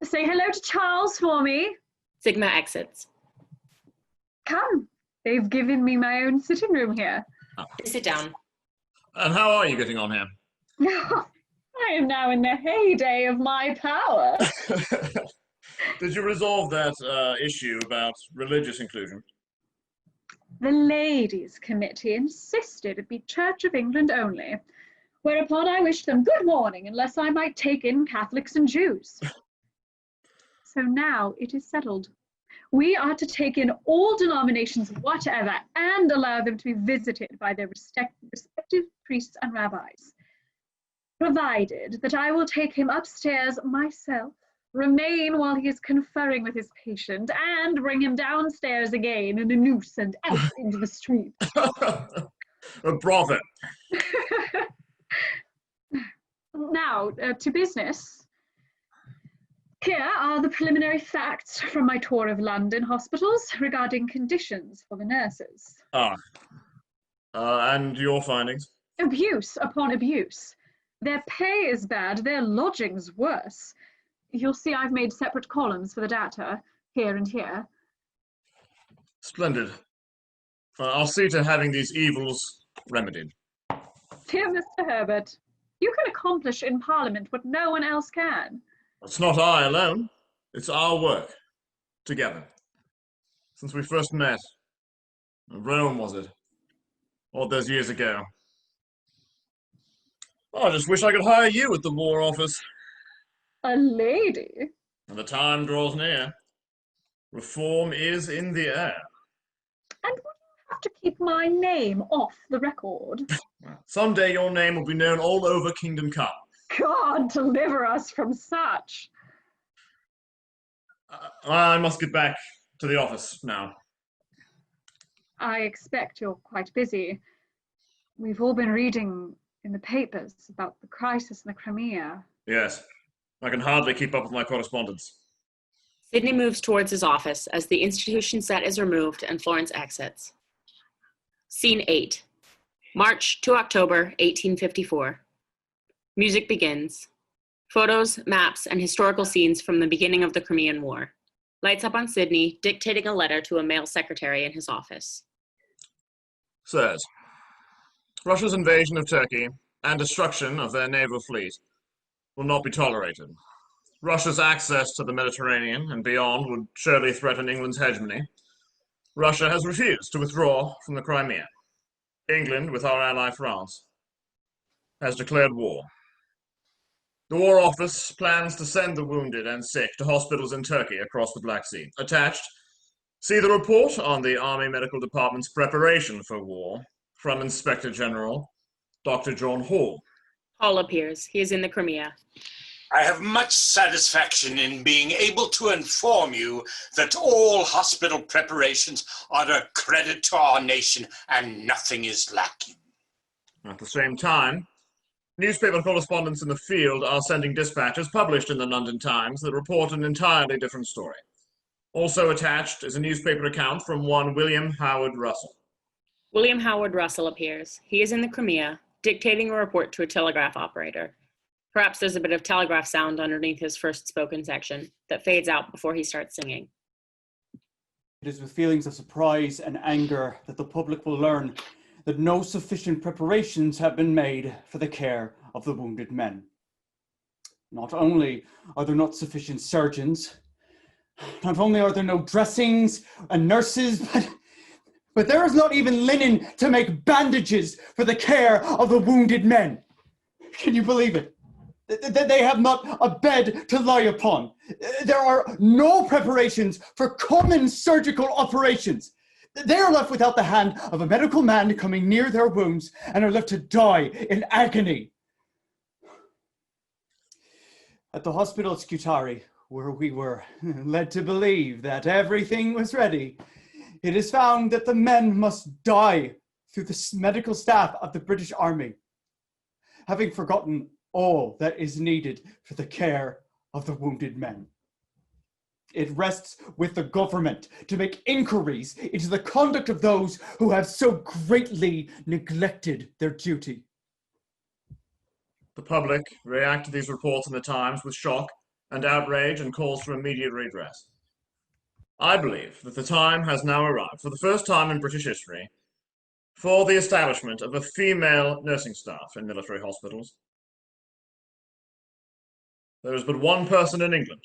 Say hello to Charles for me. Sigma exits. Come, they've given me my own sitting room here. Sit down. And how are you getting on here? I am now in the heyday of my power. Did you resolve that issue about religious inclusion? The Ladies' Committee insisted it be Church of England only, whereupon I wished them good warning unless I might take in Catholics and Jews. So now it is settled. We are to take in all denominations whatever and allow them to be visited by their respective priests and rabbis, provided that I will take him upstairs myself, remain while he is conferring with his patient, and bring him downstairs again in a noose and out into the street. A prophet. Now, to business. Here are the preliminary facts from my tour of London hospitals regarding conditions for the nurses. And your findings? Abuse upon abuse. Their pay is bad, their lodgings worse. You'll see I've made separate columns for the data, here and here. Splendid. I'll see to having these evils remedied. Dear Mr. Herbert, you can accomplish in Parliament what no one else can. It's not I alone. It's our work. Together. Since we first met. Rome, was it? All those years ago. I just wish I could hire you at the War Office. A lady? And the time draws near. Reform is in the air. And would you have to keep my name off the record? Someday your name will be known all over Kingdom Come. God deliver us from such. I must get back to the office now. I expect you're quite busy. We've all been reading in the papers about the crisis in the Crimea. Yes. I can hardly keep up with my correspondence. Sidney moves towards his office as the institution set is removed and Florence exits. Scene 8. March to October 1854. Music begins. Photos, maps, and historical scenes from the beginning of the Crimean War. Lights up on Sidney, dictating a letter to a male secretary in his office. Sirs, Russia's invasion of Turkey and destruction of their naval fleet will not be tolerated. Russia's access to the Mediterranean and beyond would surely threaten England's hegemony. Russia has refused to withdraw from the Crimea. England, with our ally France, has declared war. The War Office plans to send the wounded and sick to hospitals in Turkey across the Black Sea. Attached, see the report on the Army Medical Department's preparation for war from Inspector General Dr. John Hall. Hall appears. He is in the Crimea. I have much satisfaction in being able to inform you that all hospital preparations are a credit to our nation and nothing is lacking. At the same time, newspaper correspondents in the field are sending dispatches published in the London Times that report an entirely different story. Also attached is a newspaper account from one William Howard Russell. William Howard Russell appears. He is in the Crimea, dictating a report to a telegraph operator. Perhaps there's a bit of telegraph sound underneath his first spoken section that fades out before he starts singing. It is with feelings of surprise and anger that the public will learn that no sufficient preparations have been made for the care of the wounded men. Not only are there not sufficient surgeons, not only are there no dressings and nurses, But there is not even linen to make bandages for the care of the wounded men. Can you believe it? They have not a bed to lie upon. There are no preparations for common surgical operations. They are left without the hand of a medical man coming near their wounds and are left to die in agony. At the hospital at Scutari, where we were led to believe that everything was ready, it is found that the men must die through the medical staff of the British Army, having forgotten all that is needed for the care of the wounded men. It rests with the government to make inquiries into the conduct of those who have so greatly neglected their duty. The public react to these reports in the Times with shock and outrage and calls for immediate redress. I believe that the time has now arrived, for the first time in British history, for the establishment of a female nursing staff in military hospitals. There is but one person in England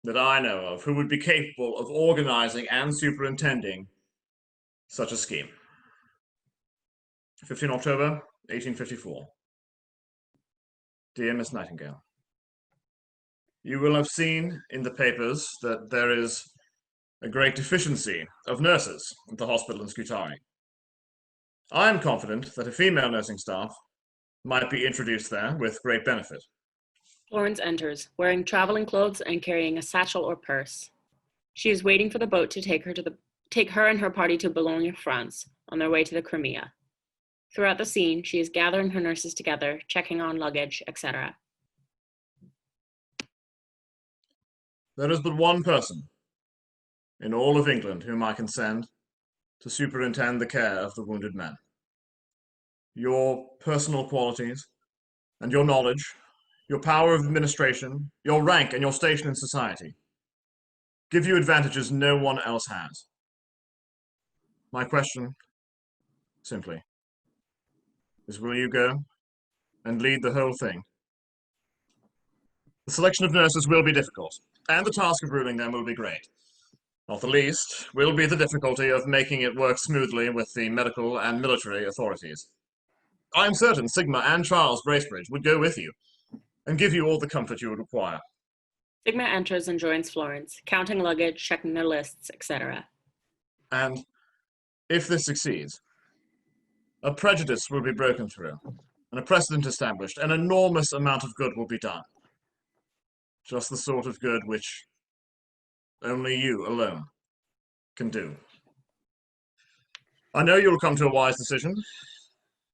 that I know of who would be capable of organizing and superintending such a scheme. 15 October, 1854. Dear Miss Nightingale, you will have seen in the papers that there is a great deficiency of nurses at the hospital in Scutari. I am confident that a female nursing staff might be introduced there with great benefit. Florence enters, wearing traveling clothes and carrying a satchel or purse. She is waiting for the boat to take her and her party to Boulogne, France, on their way to the Crimea. Throughout the scene, she is gathering her nurses together, checking on luggage, etc. There is but one person in all of England whom I can send to superintend the care of the wounded men. Your personal qualities and your knowledge, your power of administration, your rank and your station in society give you advantages no one else has. My question, simply, is will you go and lead the whole thing? The selection of nurses will be difficult, and the task of ruling them will be great. Not the least will be the difficulty of making it work smoothly with the medical and military authorities. I am certain Sigma and Charles Bracebridge would go with you and give you all the comfort you would require. Sigma enters and joins Florence, counting luggage, checking their lists, etc. And if this succeeds, a prejudice will be broken through, and a precedent established. An enormous amount of good will be done. Just the sort of good which only you alone can do. I know you'll come to a wise decision.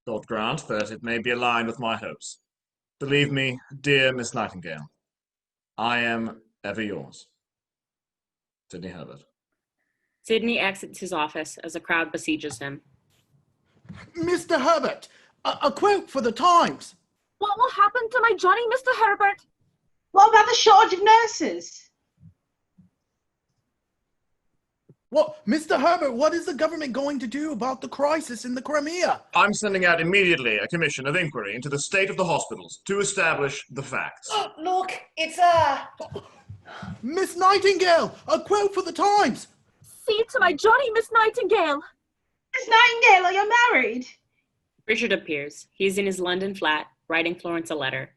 God grant that it may be aligned with my hopes. Believe me, dear Miss Nightingale, I am ever yours. Sidney Herbert. Sidney exits his office as a crowd besieges him. Mr. Herbert, a quote for the Times. What will happen to my Johnny, Mr. Herbert? What about the shortage of nurses? What, Mr. Herbert, what is the government going to do about the crisis in the Crimea? I'm sending out immediately a commission of inquiry into the state of the hospitals to establish the facts. Oh, look, it's Miss Nightingale, a quote for the Times. See to my Johnny, Miss Nightingale. Miss Nightingale, are you married? Richard appears. He is in his London flat, writing Florence a letter.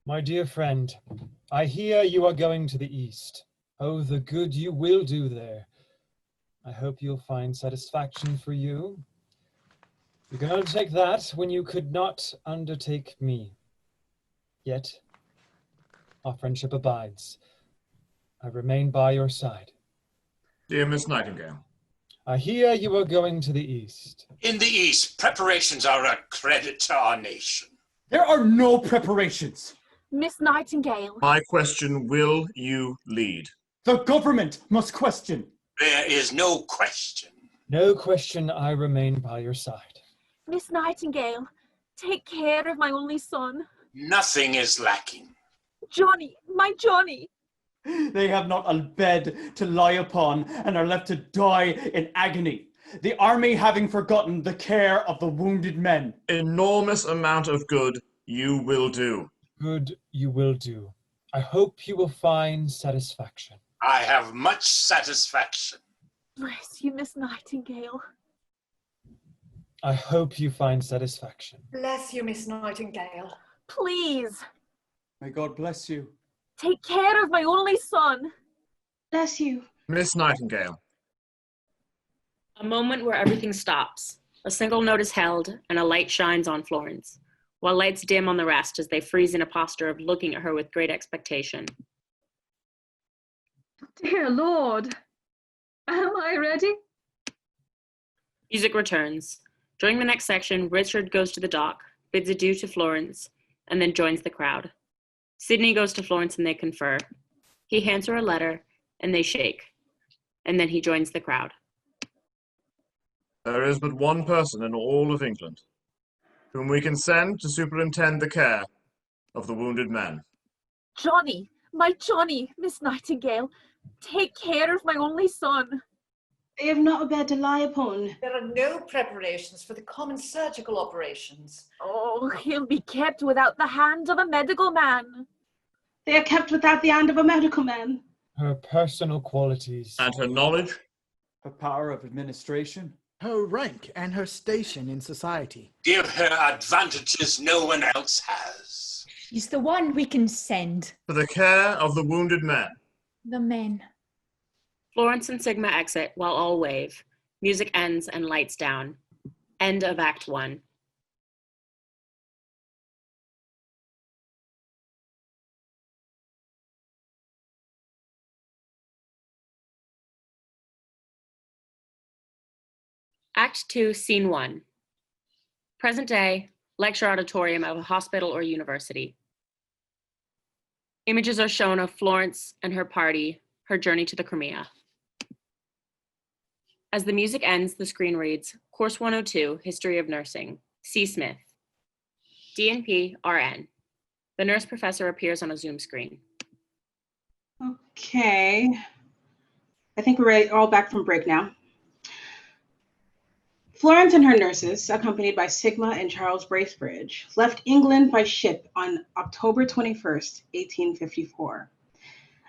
My dear friend, I hear you are going to the East. Oh, the good you will do there. I hope you'll find satisfaction for you. You can undertake that when you could not undertake me. Yet, our friendship abides. I remain by your side. Dear Miss Nightingale. I hear you are going to the East. In the East, preparations are a credit to our nation. There are no preparations. Miss Nightingale. My question, will you lead? The government must question. There is no question. No question, I remain by your side. Miss Nightingale, take care of my only son. Nothing is lacking. Johnny, my Johnny. They have not a bed to lie upon and are left to die in agony. The army having forgotten the care of the wounded men. Enormous amount of good you will do. Good you will do. I hope you will find satisfaction. I have much satisfaction. Bless you, Miss Nightingale. I hope you find satisfaction. Bless you, Miss Nightingale. Please, May God bless you. take care of my only son. Bless you. Miss Nightingale. A moment where everything stops. A single note is held, and a light shines on Florence, while lights dim on the rest as they freeze in a posture of looking at her with great expectation. Dear Lord, am I ready? Music returns. During the next section, Richard goes to the dock, bids adieu to Florence, and then joins the crowd. Sydney goes to Florence and they confer. He hands her a letter, and they shake, and then he joins the crowd. There is but one person in all of England whom we can send to superintend the care of the wounded men. Johnny, my Johnny, Miss Nightingale, take care of my only son. They have not a bed to lie upon. There are no preparations for the common surgical operations. Oh, he'll be kept without the hand of a medical man. They are kept without the hand of a medical man. Her personal qualities. And her knowledge. Her power of administration. Her rank and her station in society. Give her advantages no one else has. She's the one we can send. For the care of the wounded men. The men. Florence and Sigma exit while all wave. Music ends and lights down. End of Act 1. Act 2, Scene 1. Present day, lecture auditorium of a hospital or university. Images are shown of Florence and her party, her journey to the Crimea. As the music ends, the screen reads, Course 102, History of Nursing, C. Smith. DNP, RN. The nurse professor appears on a Zoom screen. Okay. I think we're ready, all back from break now. Florence and her nurses, accompanied by Sigma and Charles Bracebridge, left England by ship on October 21st, 1854.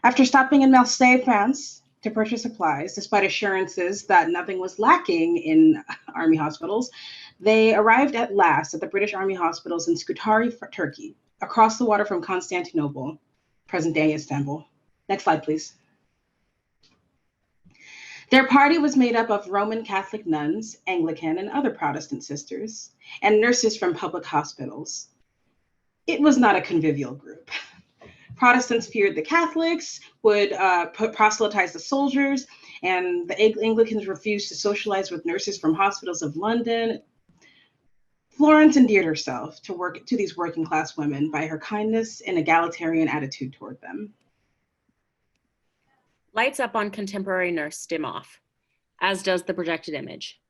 After stopping in Marseille, France, to purchase supplies, despite assurances that nothing was lacking in army hospitals, they arrived at last at the British Army hospitals in Scutari, Turkey, across the water from Constantinople, present-day Istanbul. Next slide, please. Their party was made up of Roman Catholic nuns, Anglican, and other Protestant sisters, and nurses from public hospitals. It was not a convivial group. Protestants feared the Catholics, would proselytize the soldiers, and the Anglicans refused to socialize with nurses from hospitals of London. Florence endeared herself to these working class women by her kindness and egalitarian attitude toward them. Lights up on contemporary nurse dim off, as does the projected image.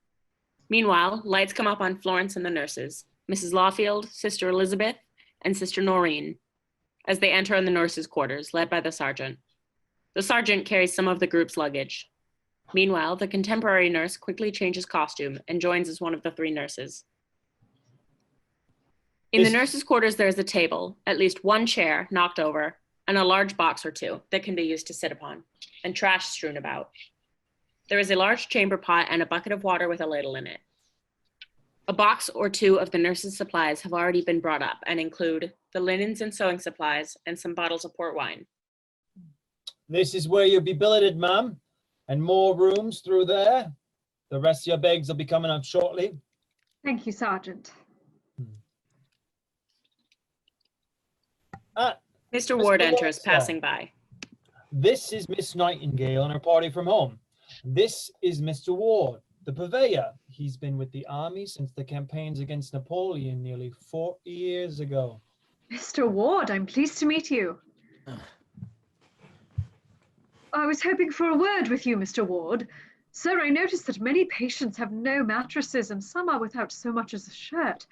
Meanwhile, lights come up on Florence and the nurses, Mrs. Lawfield, Sister Elizabeth, and Sister Noreen, as they enter in the nurses' quarters, led by the sergeant. The sergeant carries some of the group's luggage. Meanwhile, the contemporary nurse quickly changes costume and joins as one of the three nurses. In the nurses' quarters, there is a table, at least one chair knocked over, and a large box or two that can be used to sit upon, and trash strewn about. There is a large chamber pot and a bucket of water with a ladle in it. A box or two of the nurses' supplies have already been brought up and include the linens and sewing supplies and some bottles of port wine. This is where you'll be billeted, ma'am, and more rooms through there. The rest of your bags will be coming up shortly. Thank you, Sergeant. Mr. Ward enters, passing by. This is Miss Nightingale and her party from home. This is Mr. Ward, the purveyor. He's been with the army since the campaigns against Napoleon nearly 40 years ago. Mr. Ward, I'm pleased to meet you. I was hoping for a word with you, Mr. Ward. Sir, I noticed that many patients have no mattresses and some are without so much as a shirt.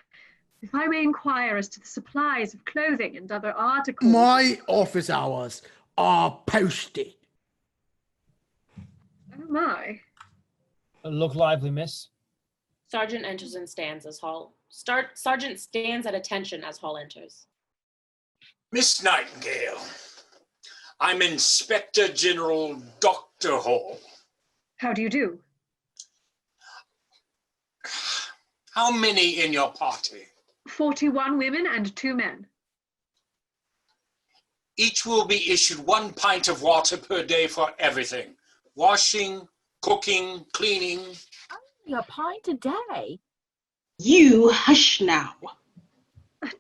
If I may inquire as to the supplies of clothing and other articles... My office hours are posted. Oh my. Look lively, miss. Sergeant enters and stands as Hall. Sergeant stands at attention as Hall enters. Miss Nightingale, I'm Inspector General Dr. Hall. How do you do? How many in your party? 41 women and 2 men. Each will be issued 1 pint of water per day for everything. Washing, cooking, cleaning. Only a pint a day. You hush now.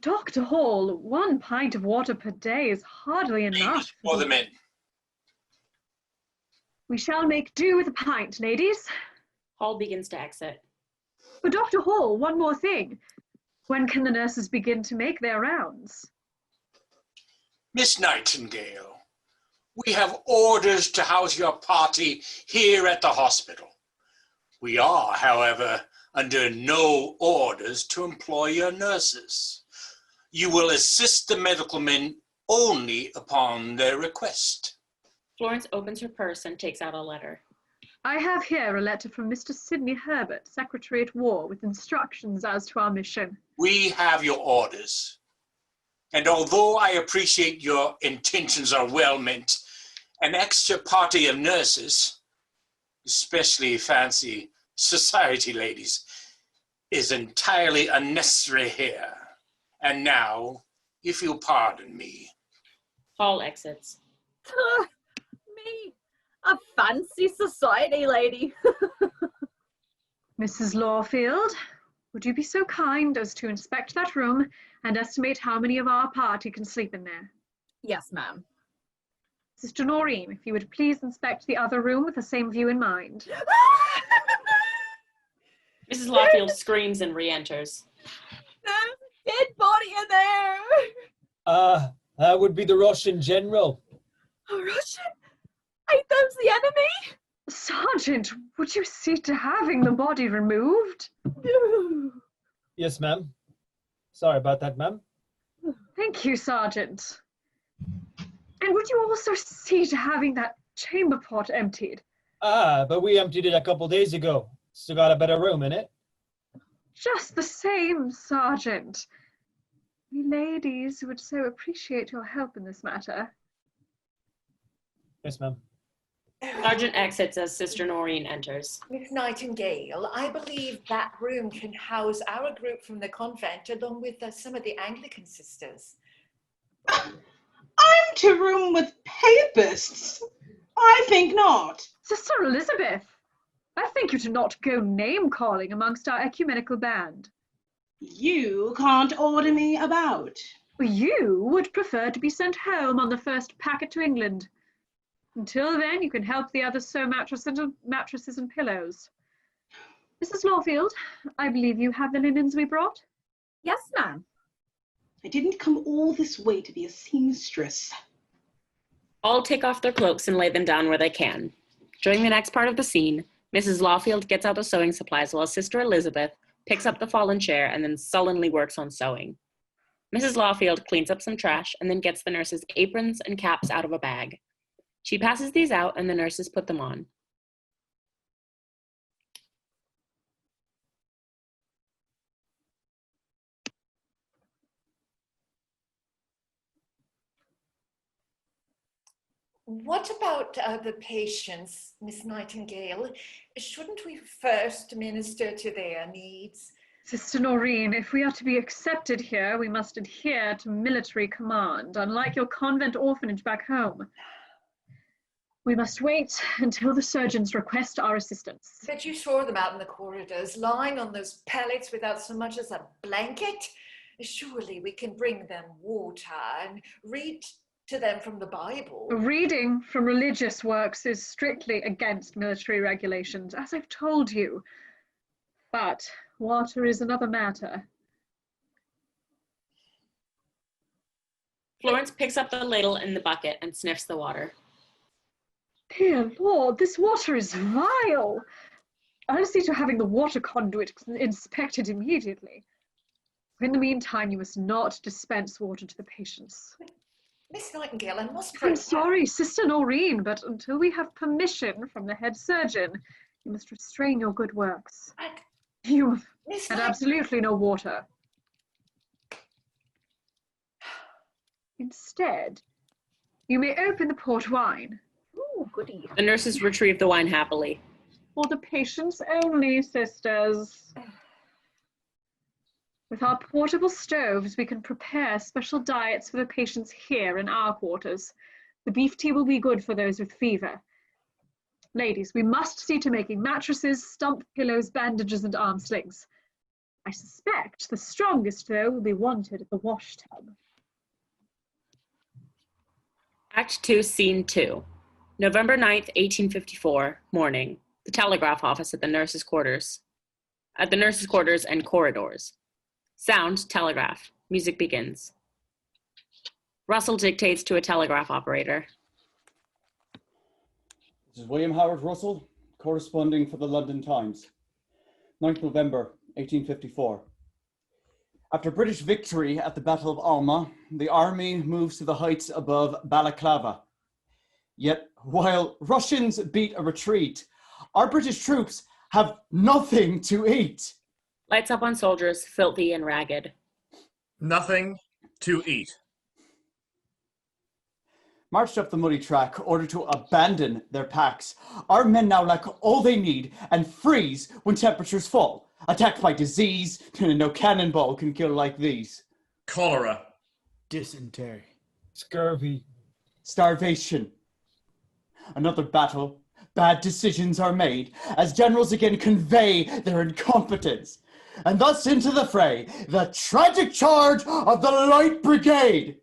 Dr. Hall, 1 pint of water per day is hardly enough. For the men. We shall make do with a pint, ladies. Hall begins to exit. But Dr. Hall, one more thing. When can the nurses begin to make their rounds? Miss Nightingale, we have orders to house your party here at the hospital. We are, however, under no orders to employ your nurses. You will assist the medical men only upon their request. Florence opens her purse and takes out a letter. I have here a letter from Mr. Sidney Herbert, Secretary at War, with instructions as to our mission. We have your orders. And although I appreciate your intentions are well meant, an extra party of nurses, especially fancy society ladies, is entirely unnecessary here. And now, if you'll pardon me. Hall exits. Me, a fancy society lady. Mrs. Lawfield, would you be so kind as to inspect that room and estimate how many of our party can sleep in there? Yes, ma'am. Sister Noreen, if you would please inspect the other room with the same view in mind. Mrs. Lawfield screams and re-enters. There's a dead body in there. That would be the Russian general. A Russian? Ain't those the enemy? Sergeant, would you see to having the body removed? Yes, ma'am. Sorry about that, ma'am. Thank you, Sergeant. And would you also see to having that chamber pot emptied? But we emptied it a couple days ago. Still got a better room in it. Just the same, Sergeant. We ladies would so appreciate your help in this matter. Yes, ma'am. Sergeant exits as Sister Noreen enters. Miss Nightingale, I believe that room can house our group from the convent along with some of the Anglican sisters. I'm to room with papists. I think not. Sister Elizabeth, I think you to not go name-calling amongst our ecumenical band. You can't order me about. You would prefer to be sent home on the first packet to England. Until then, you can help the others sew mattresses and pillows. Mrs. Lawfield, I believe you have the linens we brought? Yes, ma'am. I didn't come all this way to be a seamstress. All take off their cloaks and lay them down where they can. During the next part of the scene, Mrs. Lawfield gets out the sewing supplies while Sister Elizabeth picks up the fallen chair and then sullenly works on sewing. Mrs. Lawfield cleans up some trash and then gets the nurses' aprons and caps out of a bag. She passes these out and the nurses put them on. What about the patients, Miss Nightingale? Shouldn't we first minister to their needs? Sister Noreen, if we are to be accepted here, we must adhere to military command, unlike your convent orphanage back home. We must wait until the surgeons request our assistance. But you saw them out in the corridors, lying on those pallets without so much as a blanket. Surely we can bring them water and read to them from the Bible. Reading from religious works is strictly against military regulations, as I've told you. But water is another matter. Florence picks up the ladle and the bucket and sniffs the water. Dear Lord, this water is vile. I'll see to having the water conduit inspected immediately. In the meantime, you must not dispense water to the patients. Miss Nightingale, I must I'm sorry, Sister Noreen, but until we have permission from the head surgeon, you must restrain your good works. You had absolutely no water. Instead, you may open the port wine. Ooh, goody. The nurses retrieve the wine happily. for the patients only, sisters. With our portable stoves, we can prepare special diets for the patients here in our quarters. The beef tea will be good for those with fever. Ladies, we must see to making mattresses, stump pillows, bandages, and arm slings. I suspect the strongest, though, will be wanted at the wash tub. Act 2, Scene 2. November 9th, 1854, morning. The telegraph office at the nurses' quarters. At the nurses' quarters and corridors. Sound, telegraph. Music begins. Russell dictates to a telegraph operator. This is William Howard Russell, corresponding for the London Times. 9th November, 1854. After British victory at the Battle of Alma, the army moves to the heights above Balaclava. Yet, while Russians beat a retreat, our British troops have nothing to eat. Lights up on soldiers, filthy and ragged. Nothing to eat. Marched up the muddy track, ordered to abandon their packs. Our men now lack all they need and freeze when temperatures fall. Attacked by disease, no cannonball can kill like these. Cholera. Dysentery. Scurvy. Starvation. Another battle. Bad decisions are made as generals again convey their incompetence. And thus into the fray, the tragic charge of the Light Brigade.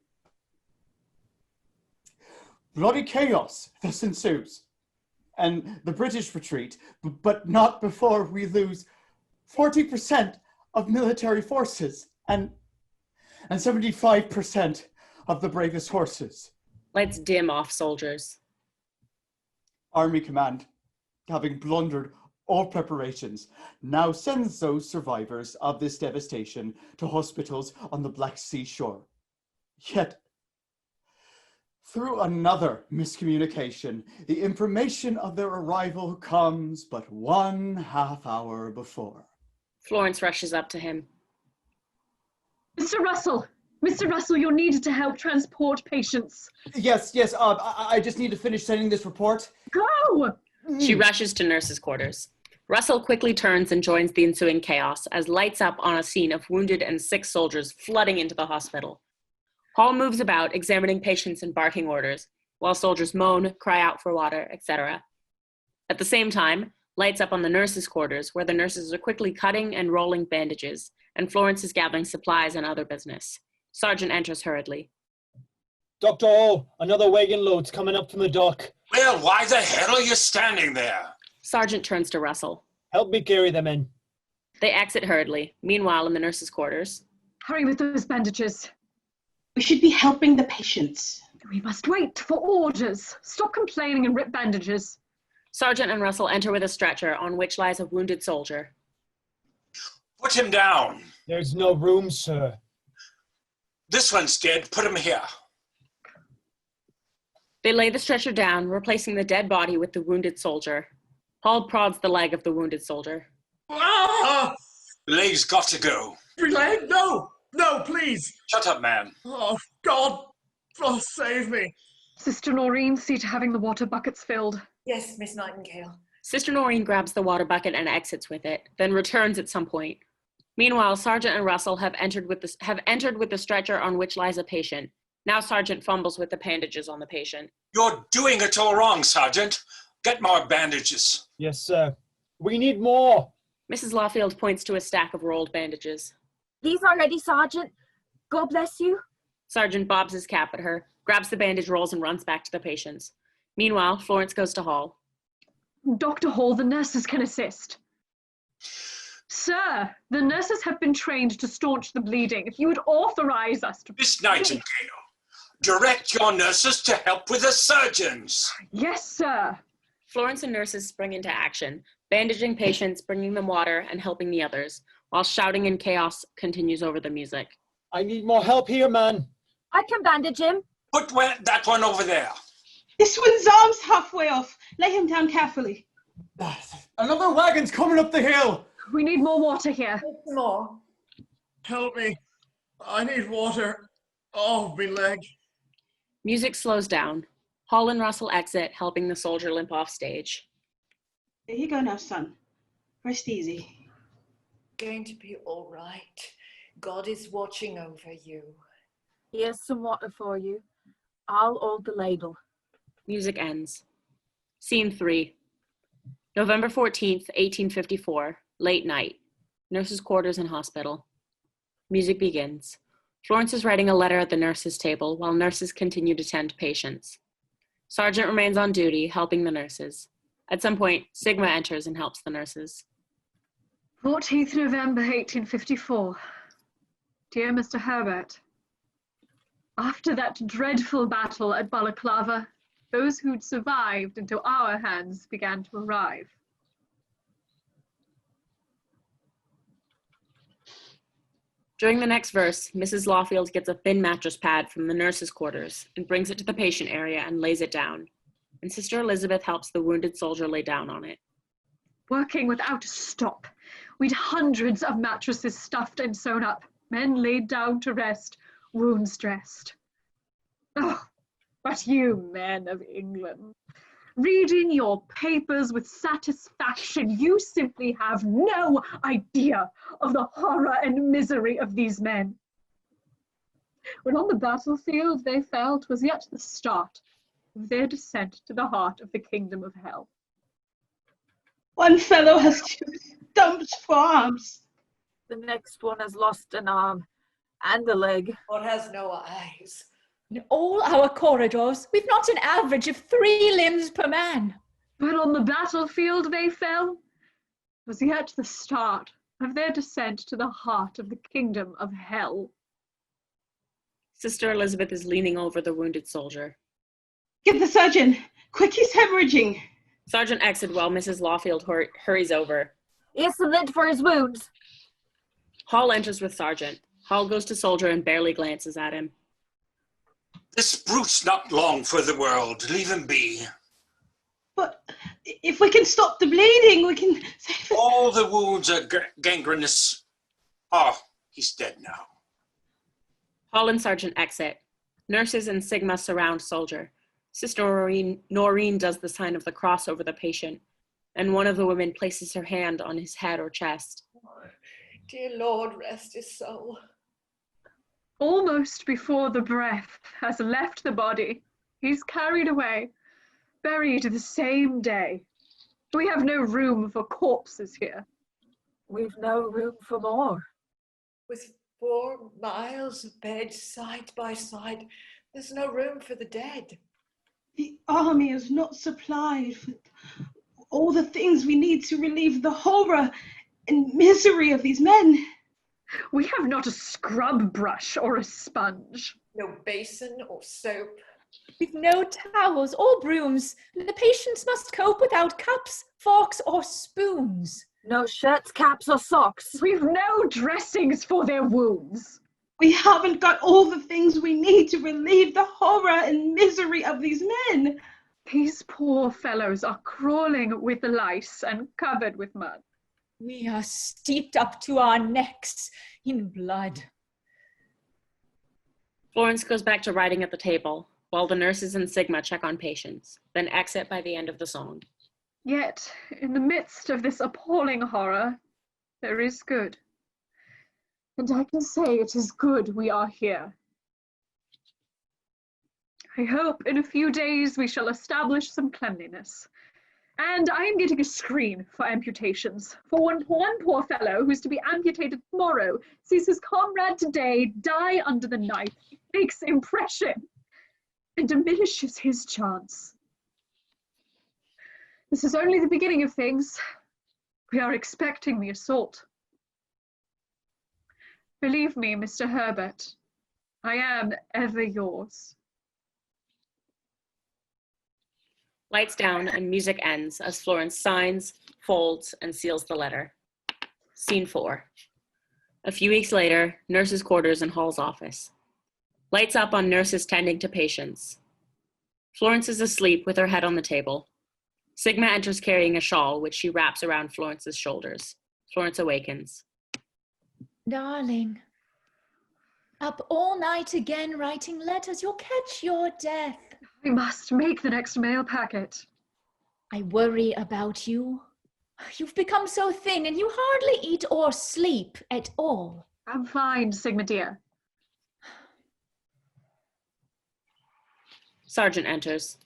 Bloody chaos thus ensues, and the British retreat, but not before we lose 40% of military forces and 75% of the bravest horses. Lights dim off soldiers. Army Command, having blundered all preparations, now sends those survivors of this devastation to hospitals on the Black Sea shore. Yet, through another miscommunication, the information of their arrival comes but 1/2 hour before. Florence rushes up to him. Mr. Russell! Mr. Russell, you're needed to help transport patients. Yes, I just need to finish sending this report. Go! She rushes to nurses' quarters. Russell quickly turns and joins the ensuing chaos as lights up on a scene of wounded and sick soldiers flooding into the hospital. Hall moves about, examining patients and barking orders, while soldiers moan, cry out for water, etc. At the same time, lights up on the nurses' quarters, where the nurses are quickly cutting and rolling bandages, and Florence is gathering supplies and other business. Sergeant enters hurriedly. Dr. Hall, another wagon load's coming up from the dock. Well, why the hell are you standing there? Sergeant turns to Russell. Help me carry them in. They exit hurriedly. Meanwhile, in the nurses' quarters. Hurry with those bandages. We should be helping the patients. We must wait for orders. Stop complaining and rip bandages. Sergeant and Russell enter with a stretcher on which lies a wounded soldier. Put him down. There's no room, sir. This one's dead. Put him here. They lay the stretcher down, replacing the dead body with the wounded soldier. Hall prods the leg of the wounded soldier. Ah! The leg's got to go. Your leg? No! No, please! Shut up, man. Oh, God! Oh, save me! Sister Noreen, see to having the water buckets filled. Yes, Miss Nightingale. Sister Noreen grabs the water bucket and exits with it, then returns at some point. Meanwhile, Sergeant and Russell have entered with the stretcher on which lies a patient. Now Sergeant fumbles with the bandages on the patient. You're doing it all wrong, Sergeant. Get more bandages. Yes, sir. We need more. Mrs. Lawfield points to a stack of rolled bandages. These are ready, Sergeant. God bless you. Sergeant bobs his cap at her, grabs the bandage rolls and runs back to the patients. Meanwhile, Florence goes to Hall. Dr. Hall, the nurses can assist. Sir, the nurses have been trained to staunch the bleeding. If you would authorize us to... Miss Nightingale, direct your nurses to help with the surgeons. Yes, sir. Florence and nurses spring into action, bandaging patients, bringing them water, and helping the others, while shouting and chaos continues over the music. I need more help here, man. I can bandage him. Put that one over there. This one's arm's halfway off. Lay him down carefully. Another wagon's coming up the hill. We need more water here. More. Help me. I need water. Oh, my leg. Music slows down. Hall and Russell exit, helping the soldier limp off stage. There you go now, son. Rest easy. Going to be all right. God is watching over you. Here's some water for you. I'll hold the ladle. Music ends. Scene 3. November 14th, 1854, late night. Nurses' quarters and hospital. Music begins. Florence is writing a letter at the nurses' table while nurses continue to tend patients. Sergeant remains on duty, helping the nurses. At some point, Sigma enters and helps the nurses. 14th November 1854. Dear Mr. Herbert, after that dreadful battle at Balaclava, those who'd survived into our hands began to arrive. During the next verse, Mrs. Lawfield gets a thin mattress pad from the nurses' quarters and brings it to the patient area and lays it down, and Sister Elizabeth helps the wounded soldier lay down on it. Working without a stop, we'd hundreds of mattresses stuffed and sewn up, men laid down to rest, wounds dressed. Oh, but you men of England, reading your papers with satisfaction, you simply have no idea of the horror and misery of these men. When on the battlefield they fell, 'twas yet the start of their descent to the heart of the kingdom of hell. One fellow has 2 stumps for arms. The next one has lost an arm and a leg. Or has no eyes. In all our corridors, we've not an average of 3 limbs per man. But on the battlefield they fell, was yet the start of their descent to the heart of the kingdom of hell. Sister Elizabeth is leaning over the wounded soldier. Get the surgeon. Quick, he's hemorrhaging. Sergeant exits while Mrs. Lawfield hurries over. Here's some lint for his wounds. Hall enters with Sergeant. Hall goes to soldier and barely glances at him. This brute's not long for the world. Leave him be. But if we can stop the bleeding, we can save him. All the wounds are gangrenous. Oh, he's dead now. Hall and Sergeant exit. Nurses and Sigma surround soldier. Sister Noreen does the sign of the cross over the patient, and one of the women places her hand on his head or chest. Dear Lord, rest his soul. Almost before the breath has left the body, he's carried away, buried the same day. We have no room for corpses here. We've no room for more. With 4 miles of beds side by side, there's no room for the dead. The army is not supplied with all the things we need to relieve the horror and misery of these men. We have not a scrub brush or a sponge. No basin or soap. We've no towels or brooms. The patients must cope without cups, forks, or spoons. No shirts, caps, or socks. We've no dressings for their wounds. We haven't got all the things we need to relieve the horror and misery of these men. These poor fellows are crawling with lice and covered with mud. We are steeped up to our necks in blood. Florence goes back to writing at the table, while the nurses and Sigma check on patients, then exit by the end of the song. Yet, in the midst of this appalling horror, there is good. And I can say it is good we are here. I hope in a few days we shall establish some cleanliness. And I am getting a screen for amputations. For one poor fellow who's to be amputated tomorrow sees his comrade today die under the knife, makes impression, and diminishes his chance. This is only the beginning of things. We are expecting the assault. Believe me, Mr. Herbert, I am ever yours. Lights down and music ends as Florence signs, folds, and seals the letter. Scene 4. A few weeks later, nurses' quarters and Hall's office. Lights up on nurses tending to patients. Florence is asleep with her head on the table. Sigma enters carrying a shawl, which she wraps around Florence's shoulders. Florence awakens. Darling, up all night again writing letters, you'll catch your death. We must make the next mail packet. I worry about you. You've become so thin and you hardly eat or sleep at all. I'm fine, Sigma dear. Sergeant enters.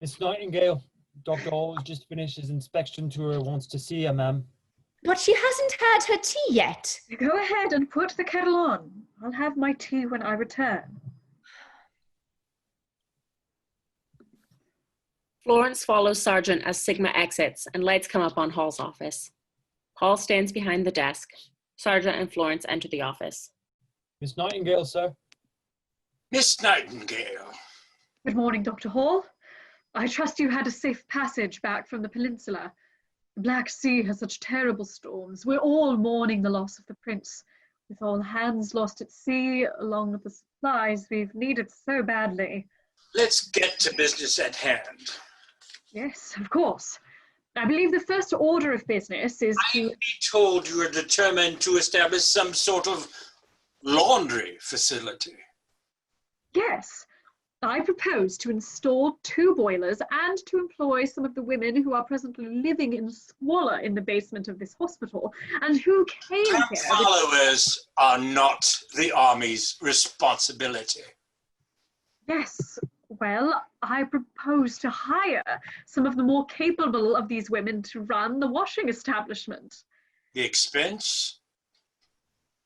Miss Nightingale, Dr. Hall has just finished his inspection tour, wants to see her, ma'am. But she hasn't had her tea yet. Go ahead and put the kettle on. I'll have my tea when I return. Florence follows Sergeant as Sigma exits and lights come up on Hall's office. Hall stands behind the desk. Sergeant and Florence enter the office. Miss Nightingale, sir. Miss Nightingale. Good morning, Dr. Hall. I trust you had a safe passage back from the peninsula. The Black Sea has such terrible storms. We're all mourning the loss of the prince, with all hands lost at sea, along with the supplies we've needed so badly. Let's get to business at hand. Yes, of course. I believe the first order of business is to... I've been told you are determined to establish some sort of laundry facility. Yes. I propose to install 2 boilers and to employ some of the women who are presently living in squalor in the basement of this hospital and who came Our here... followers are not the army's responsibility. Yes. Well, I propose to hire some of the more capable of these women to run the washing establishment. The expense?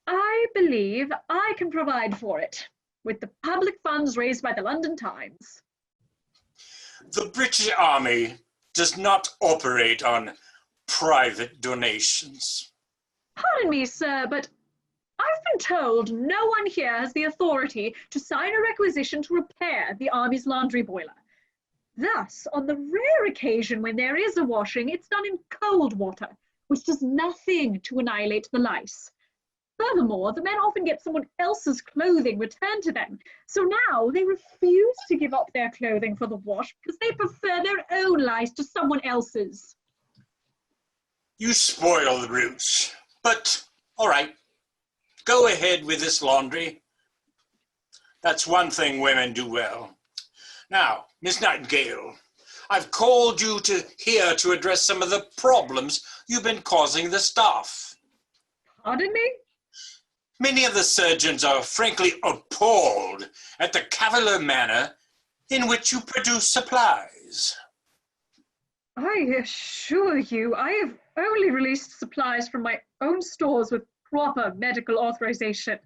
I believe I can provide for it with the public funds raised by the London Times. The British Army does not operate on private donations. Pardon me, sir, but I've been told no one here has the authority to sign a requisition to repair the Army's laundry boiler. Thus, on the rare occasion when there is a washing, it's done in cold water, which does nothing to annihilate the lice. Furthermore, the men often get someone else's clothing returned to them, so now they refuse to give up their clothing for the wash because they prefer their own lice to someone else's. You spoil the roots, but all right. Go ahead with this laundry. That's one thing women do well. Now, Miss Nightingale, I've called you here to address some of the problems you've been causing the staff. Pardon me? Many of the surgeons are frankly appalled at the cavalier manner in which you produce supplies. I assure you, I have only released supplies from my own stores with proper medical authorization.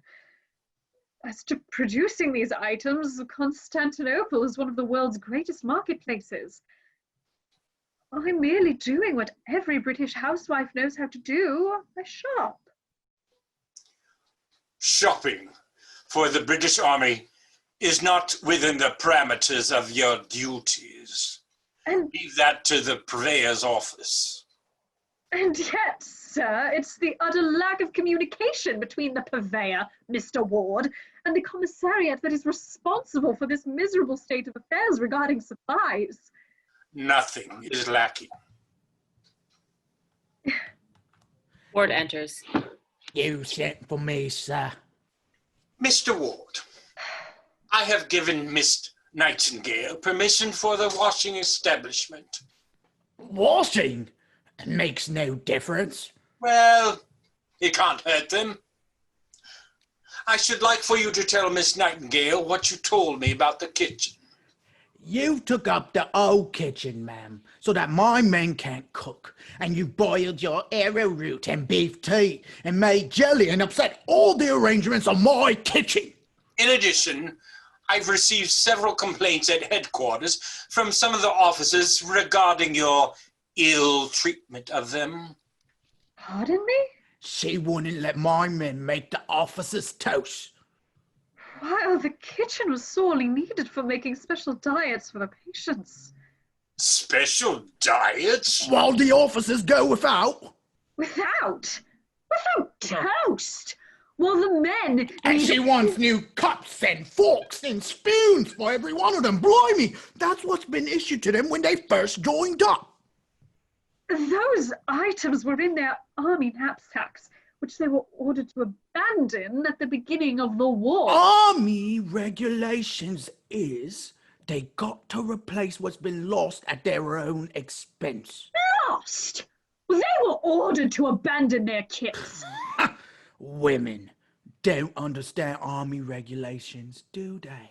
As to producing these items, Constantinople is one of the world's greatest marketplaces. I'm merely doing what every British housewife knows how to do. I shop. Shopping for the British Army is not within the parameters of your duties. And leave that to the purveyor's office. And yet, sir, it's the utter lack of communication between the purveyor, Mr. Ward, and the commissariat that is responsible for this miserable state of affairs regarding supplies. Nothing is lacking. Ward enters. You sent for me, sir. Mr. Ward, I have given Miss Nightingale permission for the washing establishment. Washing? It makes no difference. Well, it can't hurt them. I should like for you to tell Miss Nightingale what you told me about the kitchen. You took up the old kitchen, ma'am, so that my men can't cook, and you boiled your arrowroot and beef tea, and made jelly and upset all the arrangements of my kitchen. In addition, I've received several complaints at headquarters from some of the officers regarding your ill treatment of them. Pardon me? She wouldn't let my men make the officers' toast. While the kitchen was sorely needed for making special diets for the patients. Special diets? While the officers go without. Without toast? Well, the men... And she wants new cups and forks and spoons for every one of them. Blimey, that's what's been issued to them when they first joined up. Those items were in their army knapsacks, which they were ordered to abandon at the beginning of the war. Army regulations is they got to replace what's been lost at their own expense. Lost? Well, they were ordered to abandon their kits. Women don't understand army regulations, do they?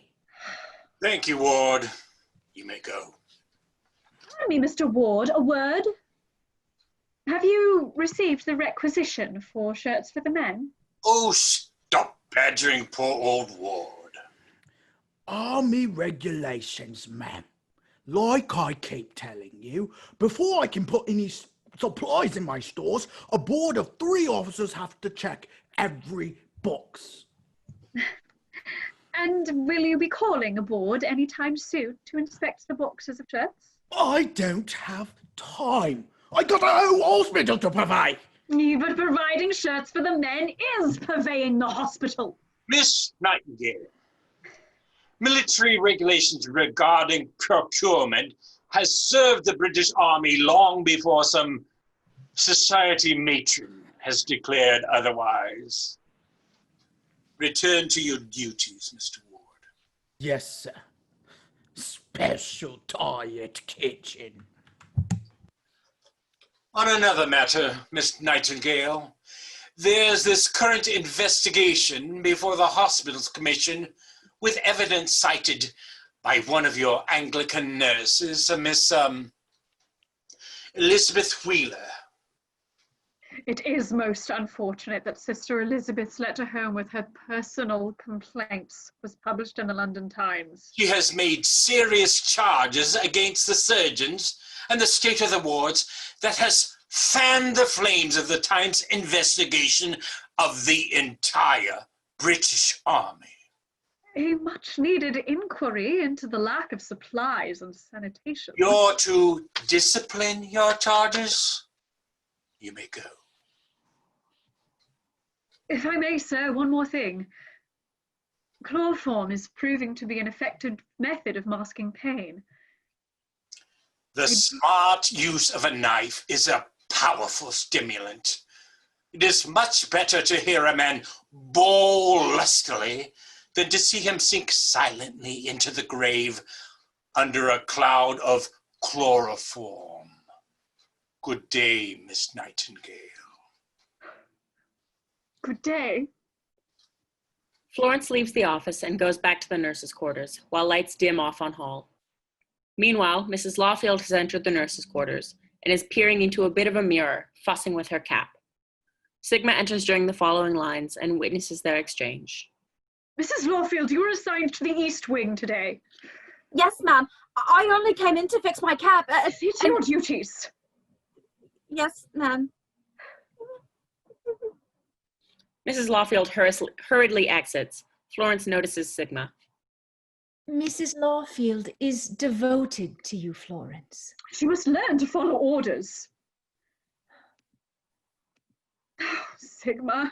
Thank you, Ward. You may go. Pardon me, Mr. Ward, a word. Have you received the requisition for shirts for the men? Oh, stop badgering poor old Ward. Army regulations, ma'am. Like I keep telling you, before I can put any supplies in my stores, a board of 3 officers have to check every box. And will you be calling aboard anytime soon to inspect the boxes of shirts? I don't have time. I got a whole hospital to provide. But providing shirts for the men is purveying the hospital. Miss Nightingale, military regulations regarding procurement has served the British Army long before some society matron has declared otherwise. Return to your duties, Mr. Ward. Yes, sir. Special diet kitchen. On another matter, Miss Nightingale, there's this current investigation before the Hospitals Commission with evidence cited by one of your Anglican nurses, Miss Elizabeth Wheeler. It is most unfortunate that Sister Elizabeth's letter home with her personal complaints was published in the London Times. She has made serious charges against the surgeons and the state of the wards that has fanned the flames of the Times investigation of the entire British Army. A much-needed inquiry into the lack of supplies and sanitation. You're to discipline your charges? You may go. If I may, sir, one more thing. Chloroform is proving to be an effective method of masking pain. The smart use of a knife is a powerful stimulant. It is much better to hear a man bawl lustily than to see him sink silently into the grave under a cloud of chloroform. Good day, Miss Nightingale. Good day. Florence leaves the office and goes back to the nurses' quarters, while lights dim off on hall. Meanwhile, Mrs. Lawfield has entered the nurses' quarters and is peering into a bit of a mirror, fussing with her cap. Sigma enters during the following lines and witnesses their exchange. Mrs. Lawfield, you were assigned to the East Wing today. Yes, ma'am. I only came in to fix my cap. See to your duties. Yes, ma'am. Mrs. Lawfield hurriedly exits. Florence notices Sigma. Mrs. Lawfield is devoted to you, Florence. She must learn to follow orders. Oh, Sigma,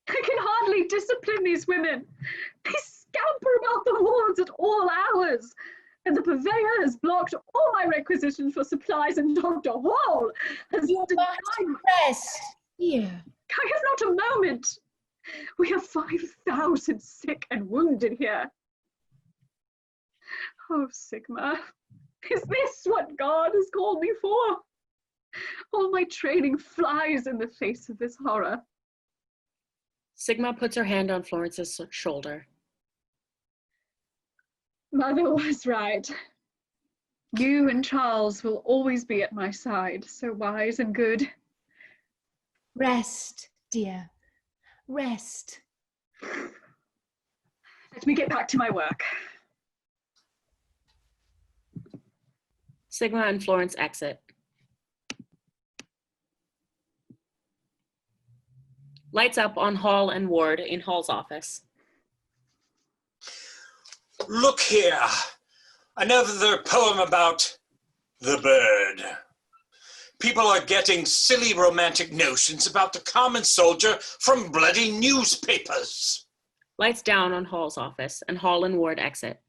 I can hardly discipline these women. They scamper about the wards at all hours. And the purveyor has blocked all my requisitions for supplies, and Dr. Hall has You denied. must rest, dear. I have not a moment. We have 5,000 sick and wounded here. Oh, Sigma, is this what God has called me for? All my training flies in the face of this horror. Sigma puts her hand on Florence's shoulder. Mother was right. You and Charles will always be at my side, so wise and good. Rest, dear. Rest. Let me get back to my work. Sigma and Florence exit. Lights up on Hall and Ward in Hall's office. Look here, another poem about the bird. People are getting silly romantic notions about the common soldier from bloody newspapers. Lights down on Hall's office, and Hall and Ward exit.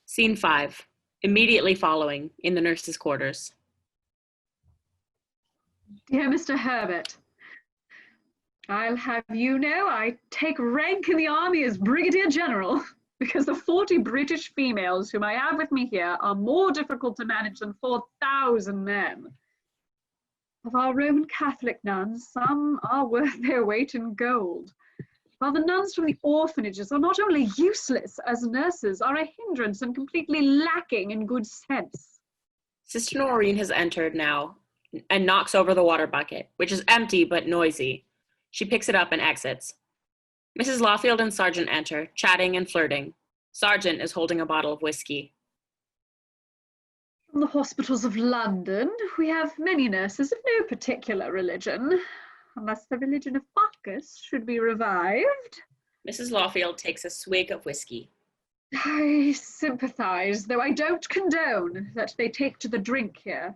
Scene 5, immediately following, in the nurses' quarters. Dear Mr. Herbert, I'll have you know I take rank in the army as Brigadier General because the 40 British females whom I have with me here are more difficult to manage than 4,000 men. Of our Roman Catholic nuns, some are worth their weight in gold, while the nuns from the orphanages are not only useless as nurses, are a hindrance and completely lacking in good sense. Sister Noreen has entered now and knocks over the water bucket, which is empty but noisy. She picks it up and exits. Mrs. Lawfield and Sergeant enter, chatting and flirting. Sergeant is holding a bottle of whiskey. From the hospitals of London, we have many nurses of no particular religion, unless the religion of Bacchus should be revived. Mrs. Lawfield takes a swig of whiskey. I sympathize, though I don't condone that they take to the drink here.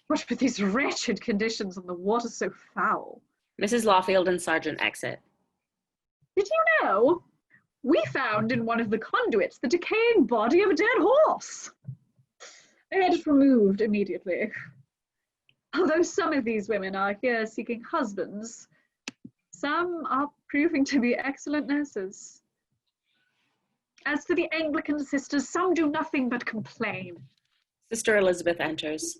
What with these wretched conditions and the water so foul. Mrs. Lawfield and Sergeant exit. Did you know? We found in one of the conduits the decaying body of a dead horse. I had it removed immediately. Although some of these women are here seeking husbands, some are proving to be excellent nurses. As for the Anglican sisters, some do nothing but complain. Sister Elizabeth enters.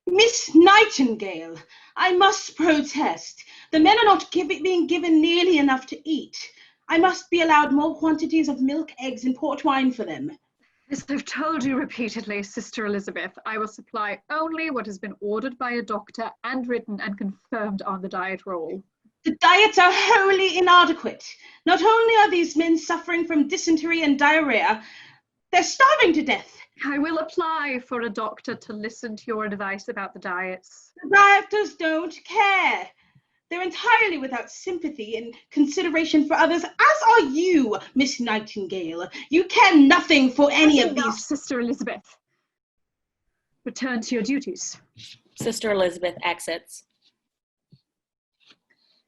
Miss Nightingale, I must protest. The men are not being given nearly enough to eat. I must be allowed more quantities of milk, eggs, and port wine for them. As I've told you repeatedly, Sister Elizabeth, I will supply only what has been ordered by a doctor and written and confirmed on the diet roll. The diets are wholly inadequate. Not only are these men suffering from dysentery and diarrhea, they're starving to death. I will apply for a doctor to listen to your advice about the diets. The doctors don't care. They're entirely without sympathy and consideration for others, as are you, Miss Nightingale. You care nothing for any of these. Sister Elizabeth. Return to your duties. Sister Elizabeth exits.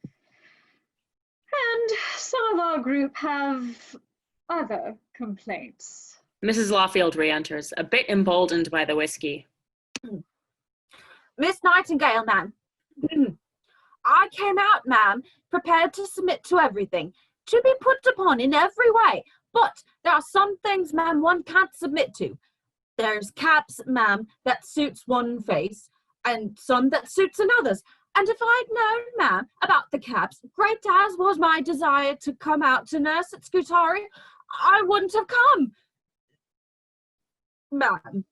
And some of our group have other complaints. Mrs. Lawfield re-enters, a bit emboldened by the whiskey. Miss Nightingale, ma'am. I came out, ma'am, prepared to submit to everything, to be put upon in every way. But there are some things, ma'am, one can't submit to. There's caps, ma'am, that suits one face, and some that suits another's. And if I'd known, ma'am, about the caps, great as was my desire to come out to nurse at Scutari, I wouldn't have come. Ma'am.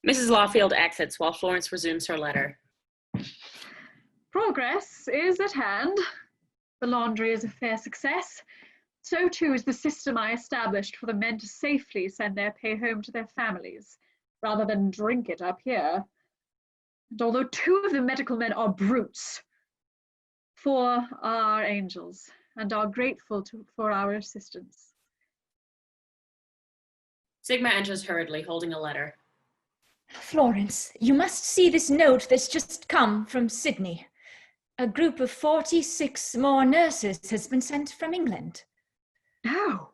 Mrs. Lawfield exits while Florence resumes her letter. Progress is at hand. The laundry is a fair success. So too is the system I established for the men to safely send their pay home to their families, rather than drink it up here. And although 2 of the medical men are brutes, 4 are angels, and are grateful for our assistance. Sigma enters hurriedly, holding a letter. Florence, you must see this note that's just come from Sydney. A group of 46 more nurses has been sent from England. No.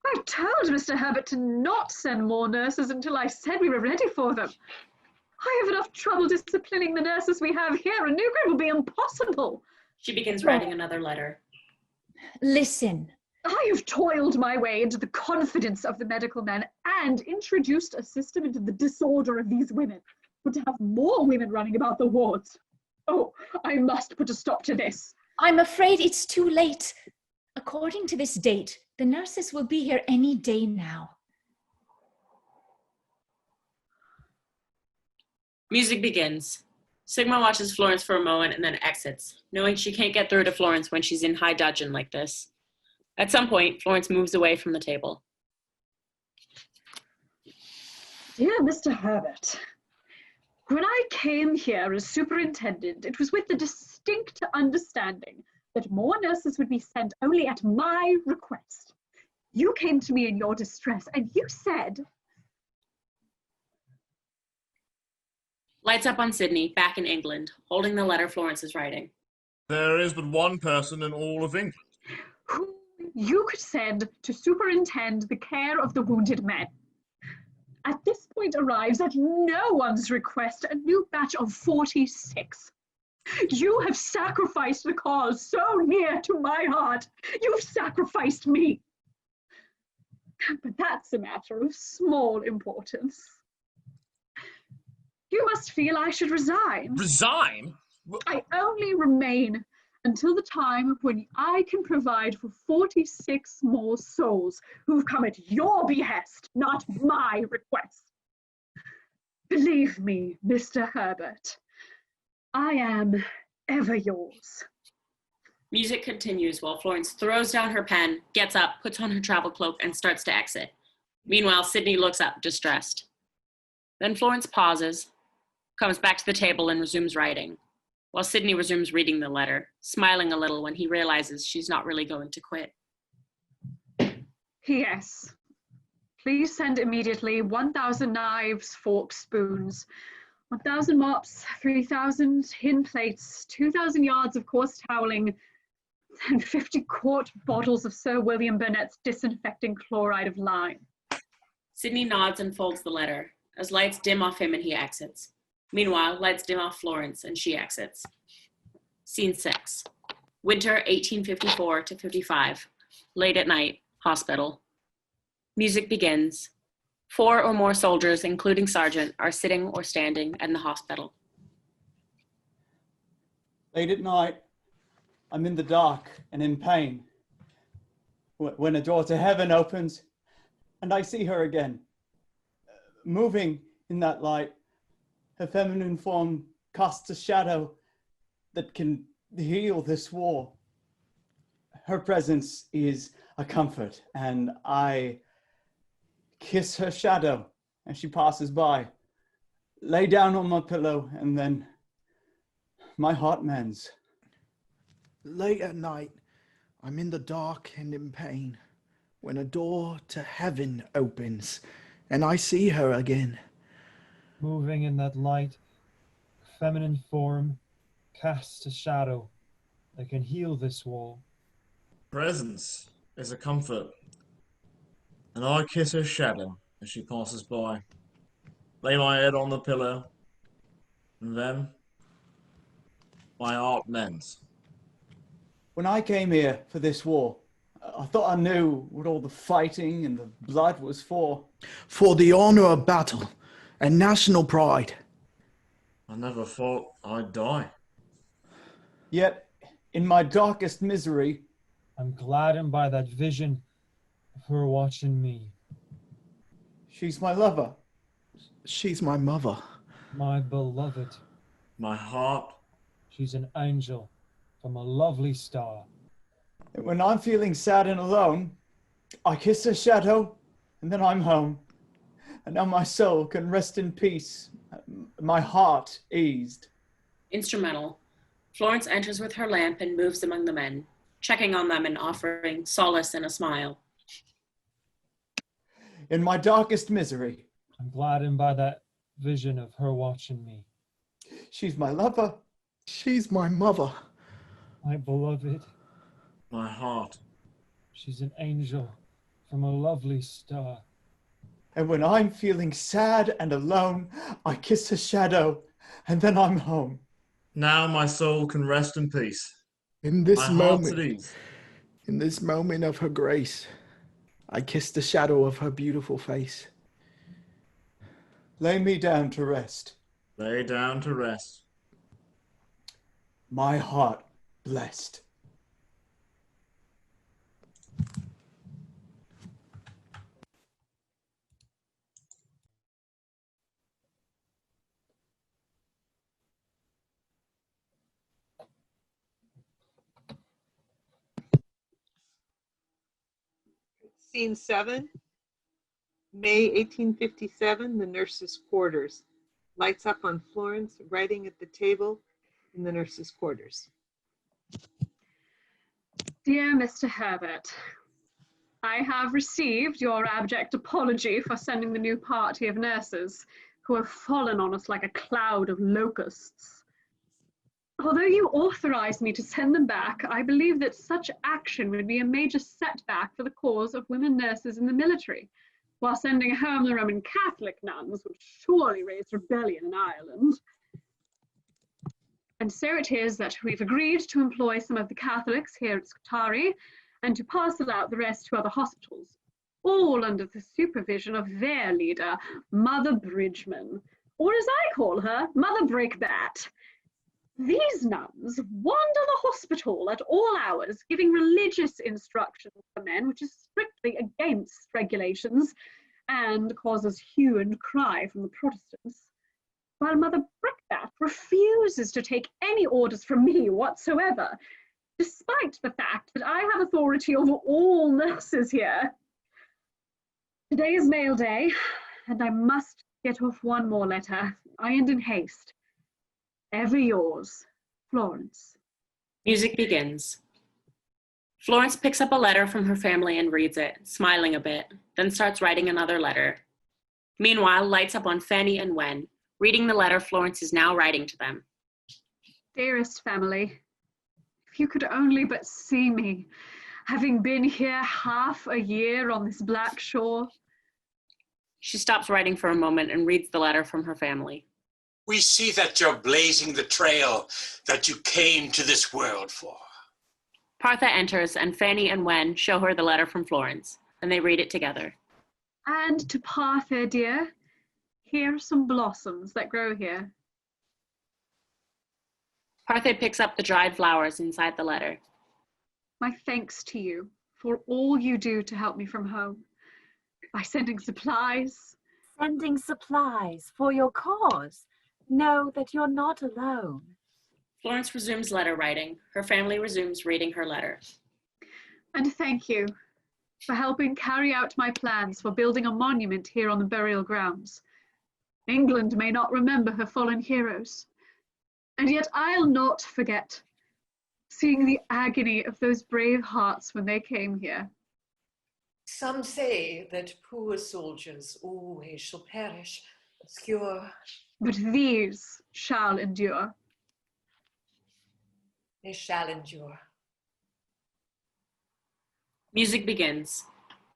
I told Mr. Herbert to not send more nurses until I said we were ready for them. I have enough trouble disciplining the nurses we have here. A new grade will be impossible. She begins writing another letter. Listen. I have toiled my way into the confidence of the medical men and introduced a system into the disorder of these women. But to have more women running about the wards. Oh, I must put a stop to this. I'm afraid it's too late. According to this date, the nurses will be here any day now. Music begins. Sigma watches Florence for a moment and then exits, knowing she can't get through to Florence when she's in high dudgeon like this. At some point, Florence moves away from the table. Dear Mr. Herbert, when I came here as superintendent, it was with the distinct understanding that more nurses would be sent only at my request. You came to me in your distress and you said... Lights up on Sydney, back in England, holding the letter Florence is writing. There is but one person in all of England. Who you could send to superintend the care of the wounded men. At this point arrives at no one's request a new batch of 46. You have sacrificed the cause so near to my heart. You've sacrificed me. But that's a matter of small importance. You must feel I should resign. Resign? I only remain until the time when I can provide for 46 more souls who've come at your behest, not my request. Believe me, Mr. Herbert, I am ever yours. Music continues while Florence throws down her pen, gets up, puts on her travel cloak, and starts to exit. Meanwhile, Sydney looks up, distressed. Then Florence pauses, comes back to the table, and resumes writing, while Sydney resumes reading the letter, smiling a little when he realizes she's not really going to quit. P.S. Please send immediately 1,000 knives, forks, spoons, 1,000 mops, 3,000 tin plates, 2,000 yards of coarse toweling, and 50 quart bottles of Sir William Burnett's disinfecting chloride of lime. Sydney nods and folds the letter, as lights dim off him and he exits. Meanwhile, lights dim off Florence and she exits. Scene 6. Winter 1854 to 55. Late at night, hospital. Music begins. 4 or more soldiers, including Sergeant, are sitting or standing in the hospital. Late at night, I'm in the dark and in pain. When a door to heaven opens and I see her again, moving in that light, her feminine form casts a shadow that can heal this war. Her presence is a comfort, and I kiss her shadow as she passes by, lay down on my pillow, and then my heart mends. Late at night, I'm in the dark and in pain, when a door to heaven opens, and I see her again. Moving in that light, feminine form casts a shadow that can heal this war. Presence is a comfort, and I kiss her shadow as she passes by, lay my head on the pillow, and then my heart mends. When I came here for this war, I thought I knew what all the fighting and the blood was for. For the honor of battle and national pride. I never thought I'd die. Yet, in my darkest misery, I'm gladdened by that vision of her watching me. She's my lover. She's my mother. My beloved. My heart. She's an angel from a lovely star. And when I'm feeling sad and alone, I kiss her shadow, and then I'm home. And now my soul can rest in peace, my heart eased. Instrumental. Florence enters with her lamp and moves among the men, checking on them and offering solace and a smile. In my darkest misery, I'm gladdened by that vision of her watching me. She's my lover. She's my mother. My beloved. My heart. She's an angel from a lovely star. And when I'm feeling sad and alone, I kiss her shadow, and then I'm home. Now my soul can rest in peace. In this My heart's at moment, ease. in this moment of her grace, I kiss the shadow of her beautiful face. Lay me down to rest. Lay down to rest. My heart blessed. Scene 7, May 1857, the nurses' quarters. Lights up on Florence, writing at the table in the nurses' quarters. Dear Mr. Herbert, I have received your abject apology for sending the new party of nurses, who have fallen on us like a cloud of locusts. Although you authorized me to send them back, I believe that such action would be a major setback for the cause of women nurses in the military, while sending home the Roman Catholic nuns would surely raise rebellion in Ireland. And so it is that we've agreed to employ some of the Catholics here at Scutari and to parcel out the rest to other hospitals, all under the supervision of their leader, Mother Bridgman, or as I call her, Mother Brickbat. These nuns wander the hospital at all hours, giving religious instructions to men, which is strictly against regulations and causes hue and cry from the Protestants, while Mother Brickbat refuses to take any orders from me whatsoever, despite the fact that I have authority over all nurses here. Today is mail day, and I must get off one more letter. I end in haste. Ever yours, Florence. Music begins. Florence picks up a letter from her family and reads it, smiling a bit, then starts writing another letter. Meanwhile, lights up on Fanny and Wen, reading the letter Florence is now writing to them. Dearest family, if you could only but see me, having been here half a year on this black shore. She stops writing for a moment and reads the letter from her family. We see that you're blazing the trail that you came to this world for. Partha enters, and Fanny and Wen show her the letter from Florence, and they read it together. And to Partha, dear, here are some blossoms that grow here. Partha picks up the dried flowers inside the letter. My thanks to you for all you do to help me from home. By sending supplies. Sending supplies for your cause. Know that you're not alone. Florence resumes letter writing. Her family resumes reading her letter. And thank you for helping carry out my plans for building a monument here on the burial grounds. England may not remember her fallen heroes, and yet I'll not forget seeing the agony of those brave hearts when they came here. Some say that poor soldiers always shall perish, obscure. But these shall endure. They shall endure. Music begins.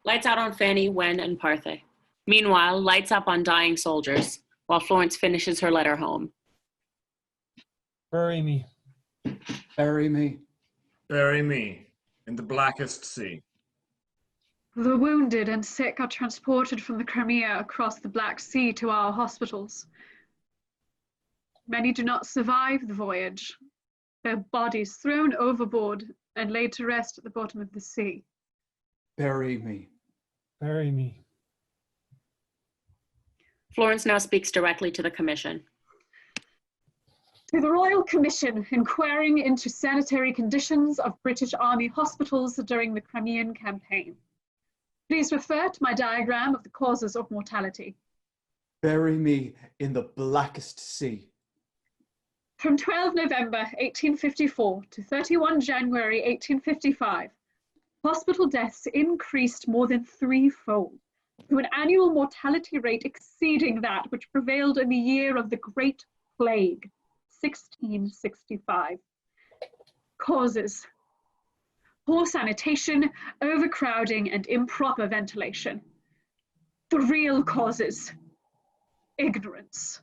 Lights out on Fanny, Wen, and Partha. Meanwhile, lights up on dying soldiers, while Florence finishes her letter home. Bury me. Bury me. Bury me in the blackest sea. The wounded and sick are transported from the Crimea across the Black Sea to our hospitals. Many do not survive the voyage, their bodies thrown overboard and laid to rest at the bottom of the sea. Bury me. Bury me. Florence now speaks directly to the commission. To the Royal Commission inquiring into sanitary conditions of British Army hospitals during the Crimean campaign. Please refer to my diagram of the causes of mortality. Bury me in the blackest sea. From 12 November 1854 to 31 January 1855, hospital deaths increased more than threefold, to an annual mortality rate exceeding that which prevailed in the year of the Great Plague, 1665. Causes: poor sanitation, overcrowding, and improper ventilation. The real causes: ignorance.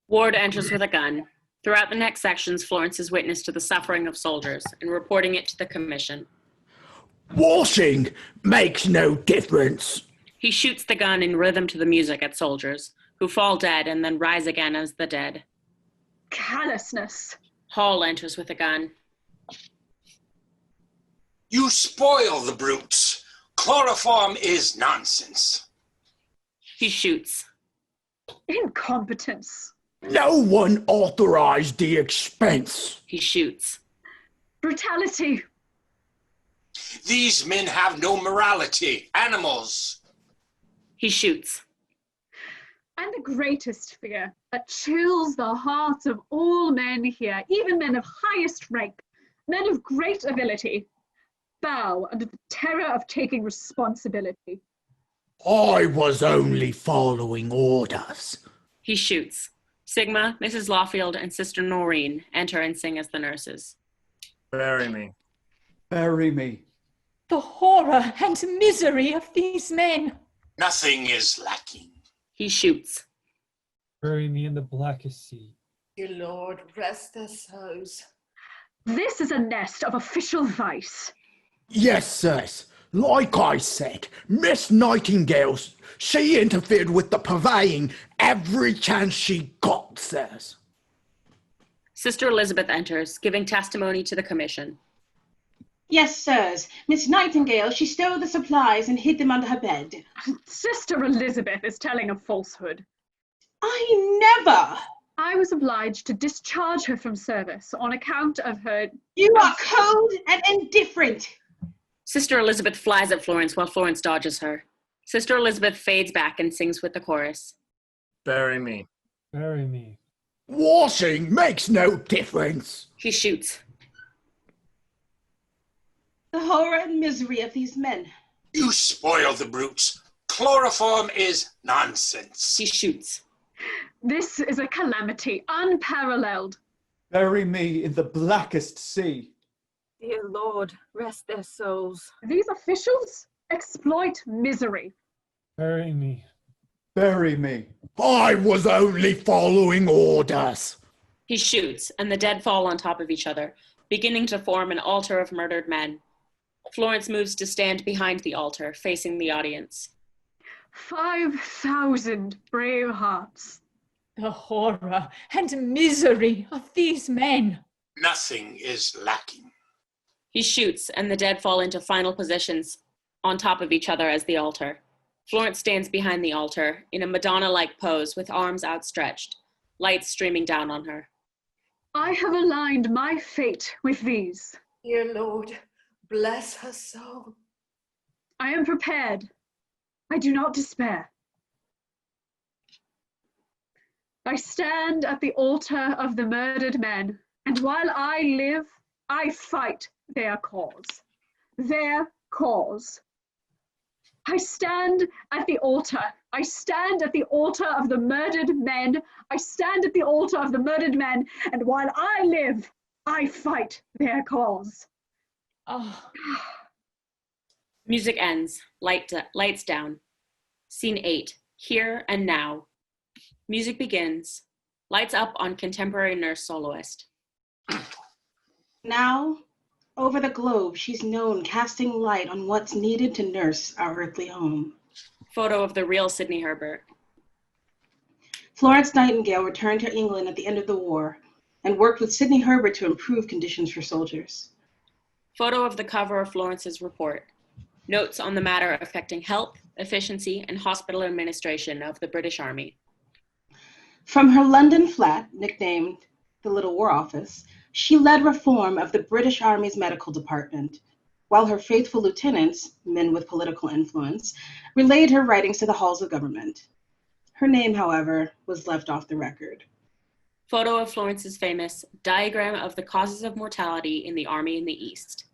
Ward enters with a gun. Throughout the next sections, Florence is witness to the suffering of soldiers and reporting it to the commission. Washing makes no difference. He shoots the gun in rhythm to the music at soldiers, who fall dead and then rise again as the dead. Callousness. Hall enters with a gun. You spoil the brutes. Chloroform is nonsense. He shoots. Incompetence. No one authorized the expense. He shoots. Brutality. These men have no morality. Animals. He shoots. And the greatest fear that chills the hearts of all men here, even men of highest rank, men of great ability, bow under the terror of taking responsibility. I was only following orders. He shoots. Sigma, Mrs. Lawfield, and Sister Noreen enter and sing as the nurses. Bury me. Bury me. The horror and misery of these men. Nothing is lacking. He shoots. Bury me in the blackest sea. Dear Lord, rest their souls. This is a nest of official vice. Yes, sirs. Like I said, Miss Nightingale, she interfered with the purveying every chance she got, sirs. Sister Elizabeth enters, giving testimony to the commission. Yes, sirs. Miss Nightingale, she stole the supplies and hid them under her bed. Sister Elizabeth is telling a falsehood. I never! I was obliged to discharge her from service on account of her... You are cold and indifferent. Sister Elizabeth flies at Florence while Florence dodges her. Sister Elizabeth fades back and sings with the chorus. Bury me. Bury me. Washing makes no difference. He shoots. The horror and misery of these men. You spoil the brutes. Chloroform is nonsense. He shoots. This is a calamity unparalleled. Bury me in the blackest sea. Dear Lord, rest their souls. These officials exploit misery. Bury me. Bury me. I was only following orders. He shoots, and the dead fall on top of each other, beginning to form an altar of murdered men. Florence moves to stand behind the altar, facing the audience. 5,000 brave hearts. The horror and misery of these men. Nothing is lacking. He shoots, and the dead fall into final positions on top of each other as the altar. Florence stands behind the altar in a Madonna-like pose with arms outstretched, lights streaming down on her. I have aligned my fate with these. Dear Lord, bless her soul. I am prepared. I do not despair. I stand at the altar of the murdered men, and while I live, I fight their cause. Their cause. I stand at the altar. I stand at the altar of the murdered men. I stand at the altar of the murdered men, and while I live, I fight their cause. Oh. Music ends, lights down. Scene 8, here and now. Music begins, lights up on contemporary nurse soloist. Now, over the globe, she's known, casting light on what's needed to nurse our earthly home. Photo of the real Sidney Herbert. Florence Nightingale returned to England at the end of the war and worked with Sidney Herbert to improve conditions for soldiers. Photo of the cover of Florence's report. Notes on the matter affecting health, efficiency, and hospital administration of the British Army. From her London flat, nicknamed the Little War Office, she led reform of the British Army's medical department, while her faithful lieutenants, men with political influence, relayed her writings to the halls of government. Her name, however, was left off the record. Photo of Florence's famous diagram of the causes of mortality in the Army in the East.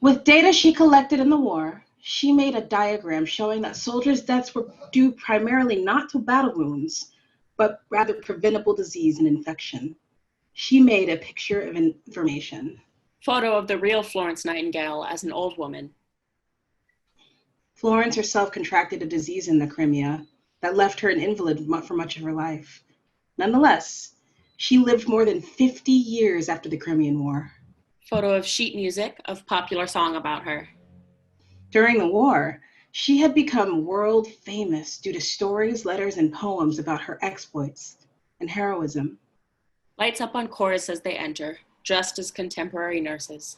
With data she collected in the war, she made a diagram showing that soldiers' deaths were due primarily not to battle wounds, but rather preventable disease and infection. She made a picture of information. Photo of the real Florence Nightingale as an old woman. Florence herself contracted a disease in the Crimea that left her an invalid for much of her life. Nonetheless, she lived more than 50 years after the Crimean War. Photo of sheet music of popular song about her. During the war, she had become world famous due to stories, letters, and poems about her exploits and heroism. Lights up on chorus as they enter, dressed as contemporary nurses.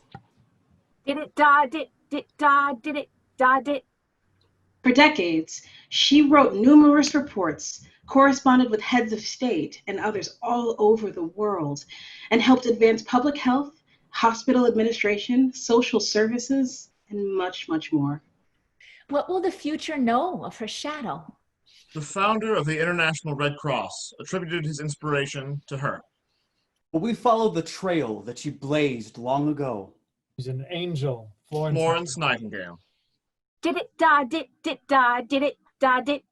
Did it die, did die, did it die, did. For decades, she wrote numerous reports, corresponded with heads of state and others all over the world, and helped advance public health, hospital administration, social services, and much, much more. What will the future know of her shadow? The founder of the International Red Cross attributed his inspiration to her. But we follow the trail that she blazed long ago. She's an angel, Florence Nightingale. Did it die, did die, did it die, did.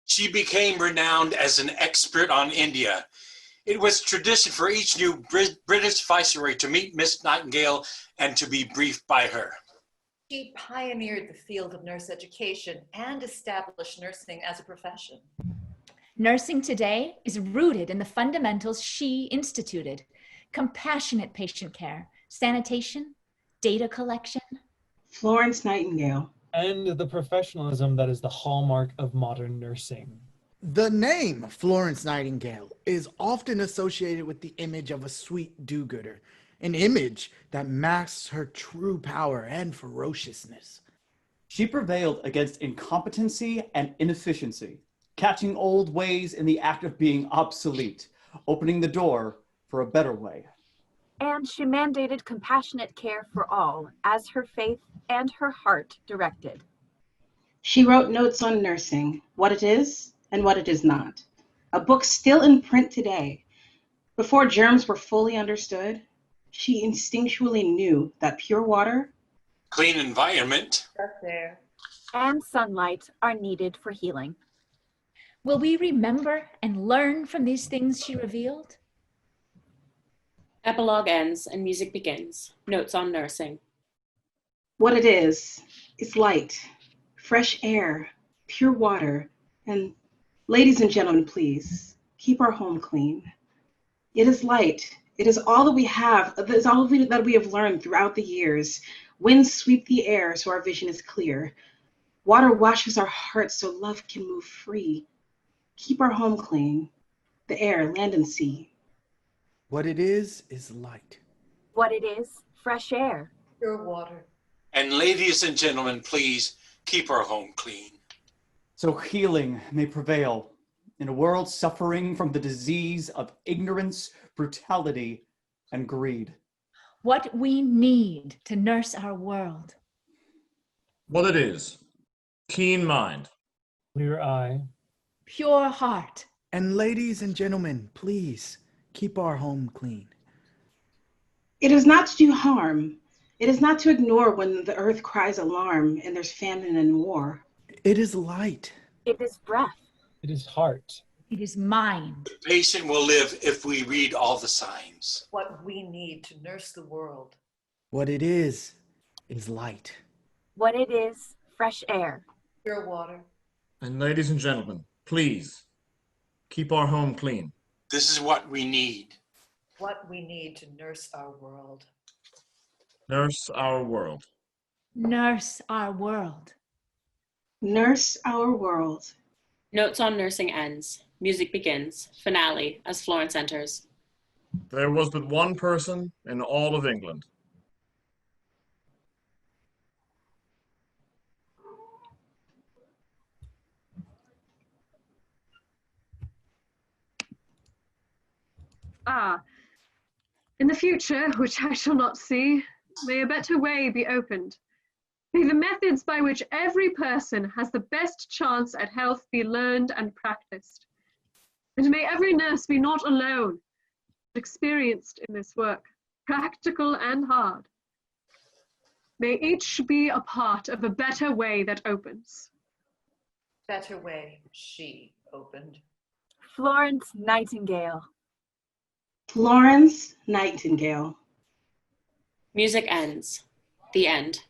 She became renowned as an expert on India. It was tradition for each new British viceroy to meet Miss Nightingale and to be briefed by her. She pioneered the field of nurse education and established nursing as a profession. Nursing today is rooted in the fundamentals she instituted: compassionate patient care, sanitation, data collection. Florence Nightingale and the professionalism that is the hallmark of modern nursing. The name Florence Nightingale is often associated with the image of a sweet do-gooder, an image that masks her true power and ferociousness. She prevailed against incompetency and inefficiency, catching old ways in the act of being obsolete, opening the door for a better way. And she mandated compassionate care for all, as her faith and her heart directed. She wrote notes on nursing, what it is and what it is not. A book still in print today. Before germs were fully understood, she instinctually knew that pure water, clean environment, and sunlight are needed for healing. Will we remember and learn from these things she revealed? Epilogue ends and music begins. Notes on nursing. what it is light, fresh air, pure water, and ladies and gentlemen, please, keep our home clean. It is light. It is all that we have. It is all that we have learned throughout the years. Winds sweep the air so our vision is clear. Water washes our hearts so love can move free. Keep our home clean, the air, land, and sea. What it is light. What it is, fresh air. Pure water. And ladies and gentlemen, please keep our home clean. So healing may prevail in a world suffering from the disease of ignorance, brutality, and greed. What we need to nurse our world. What it is, keen mind, Clear eye, Pure heart. And ladies and gentlemen, please keep our home clean. It is not to do harm. It is not to ignore when the earth cries alarm and there's famine and war. It is light. It is breath. it is heart. It is mind. The patient will live if we read all the signs. What we need to nurse the world. What it is light. What it is, fresh air. Pure water. and ladies and gentlemen, please keep our home clean. This is what we need. What we need to nurse our world. Nurse our world. Nurse our world. Nurse our world. Notes on nursing ends. Music begins. Finale as Florence enters. There was but one person in all of England. In the future, which I shall not see, may a better way be opened. May the methods by which every person has the best chance at health be learned and practiced. And may every nurse be not alone, but experienced in this work, practical and hard. May each be a part of a better way that opens. Better way she opened. Florence Nightingale. Florence Nightingale. Music ends. The end.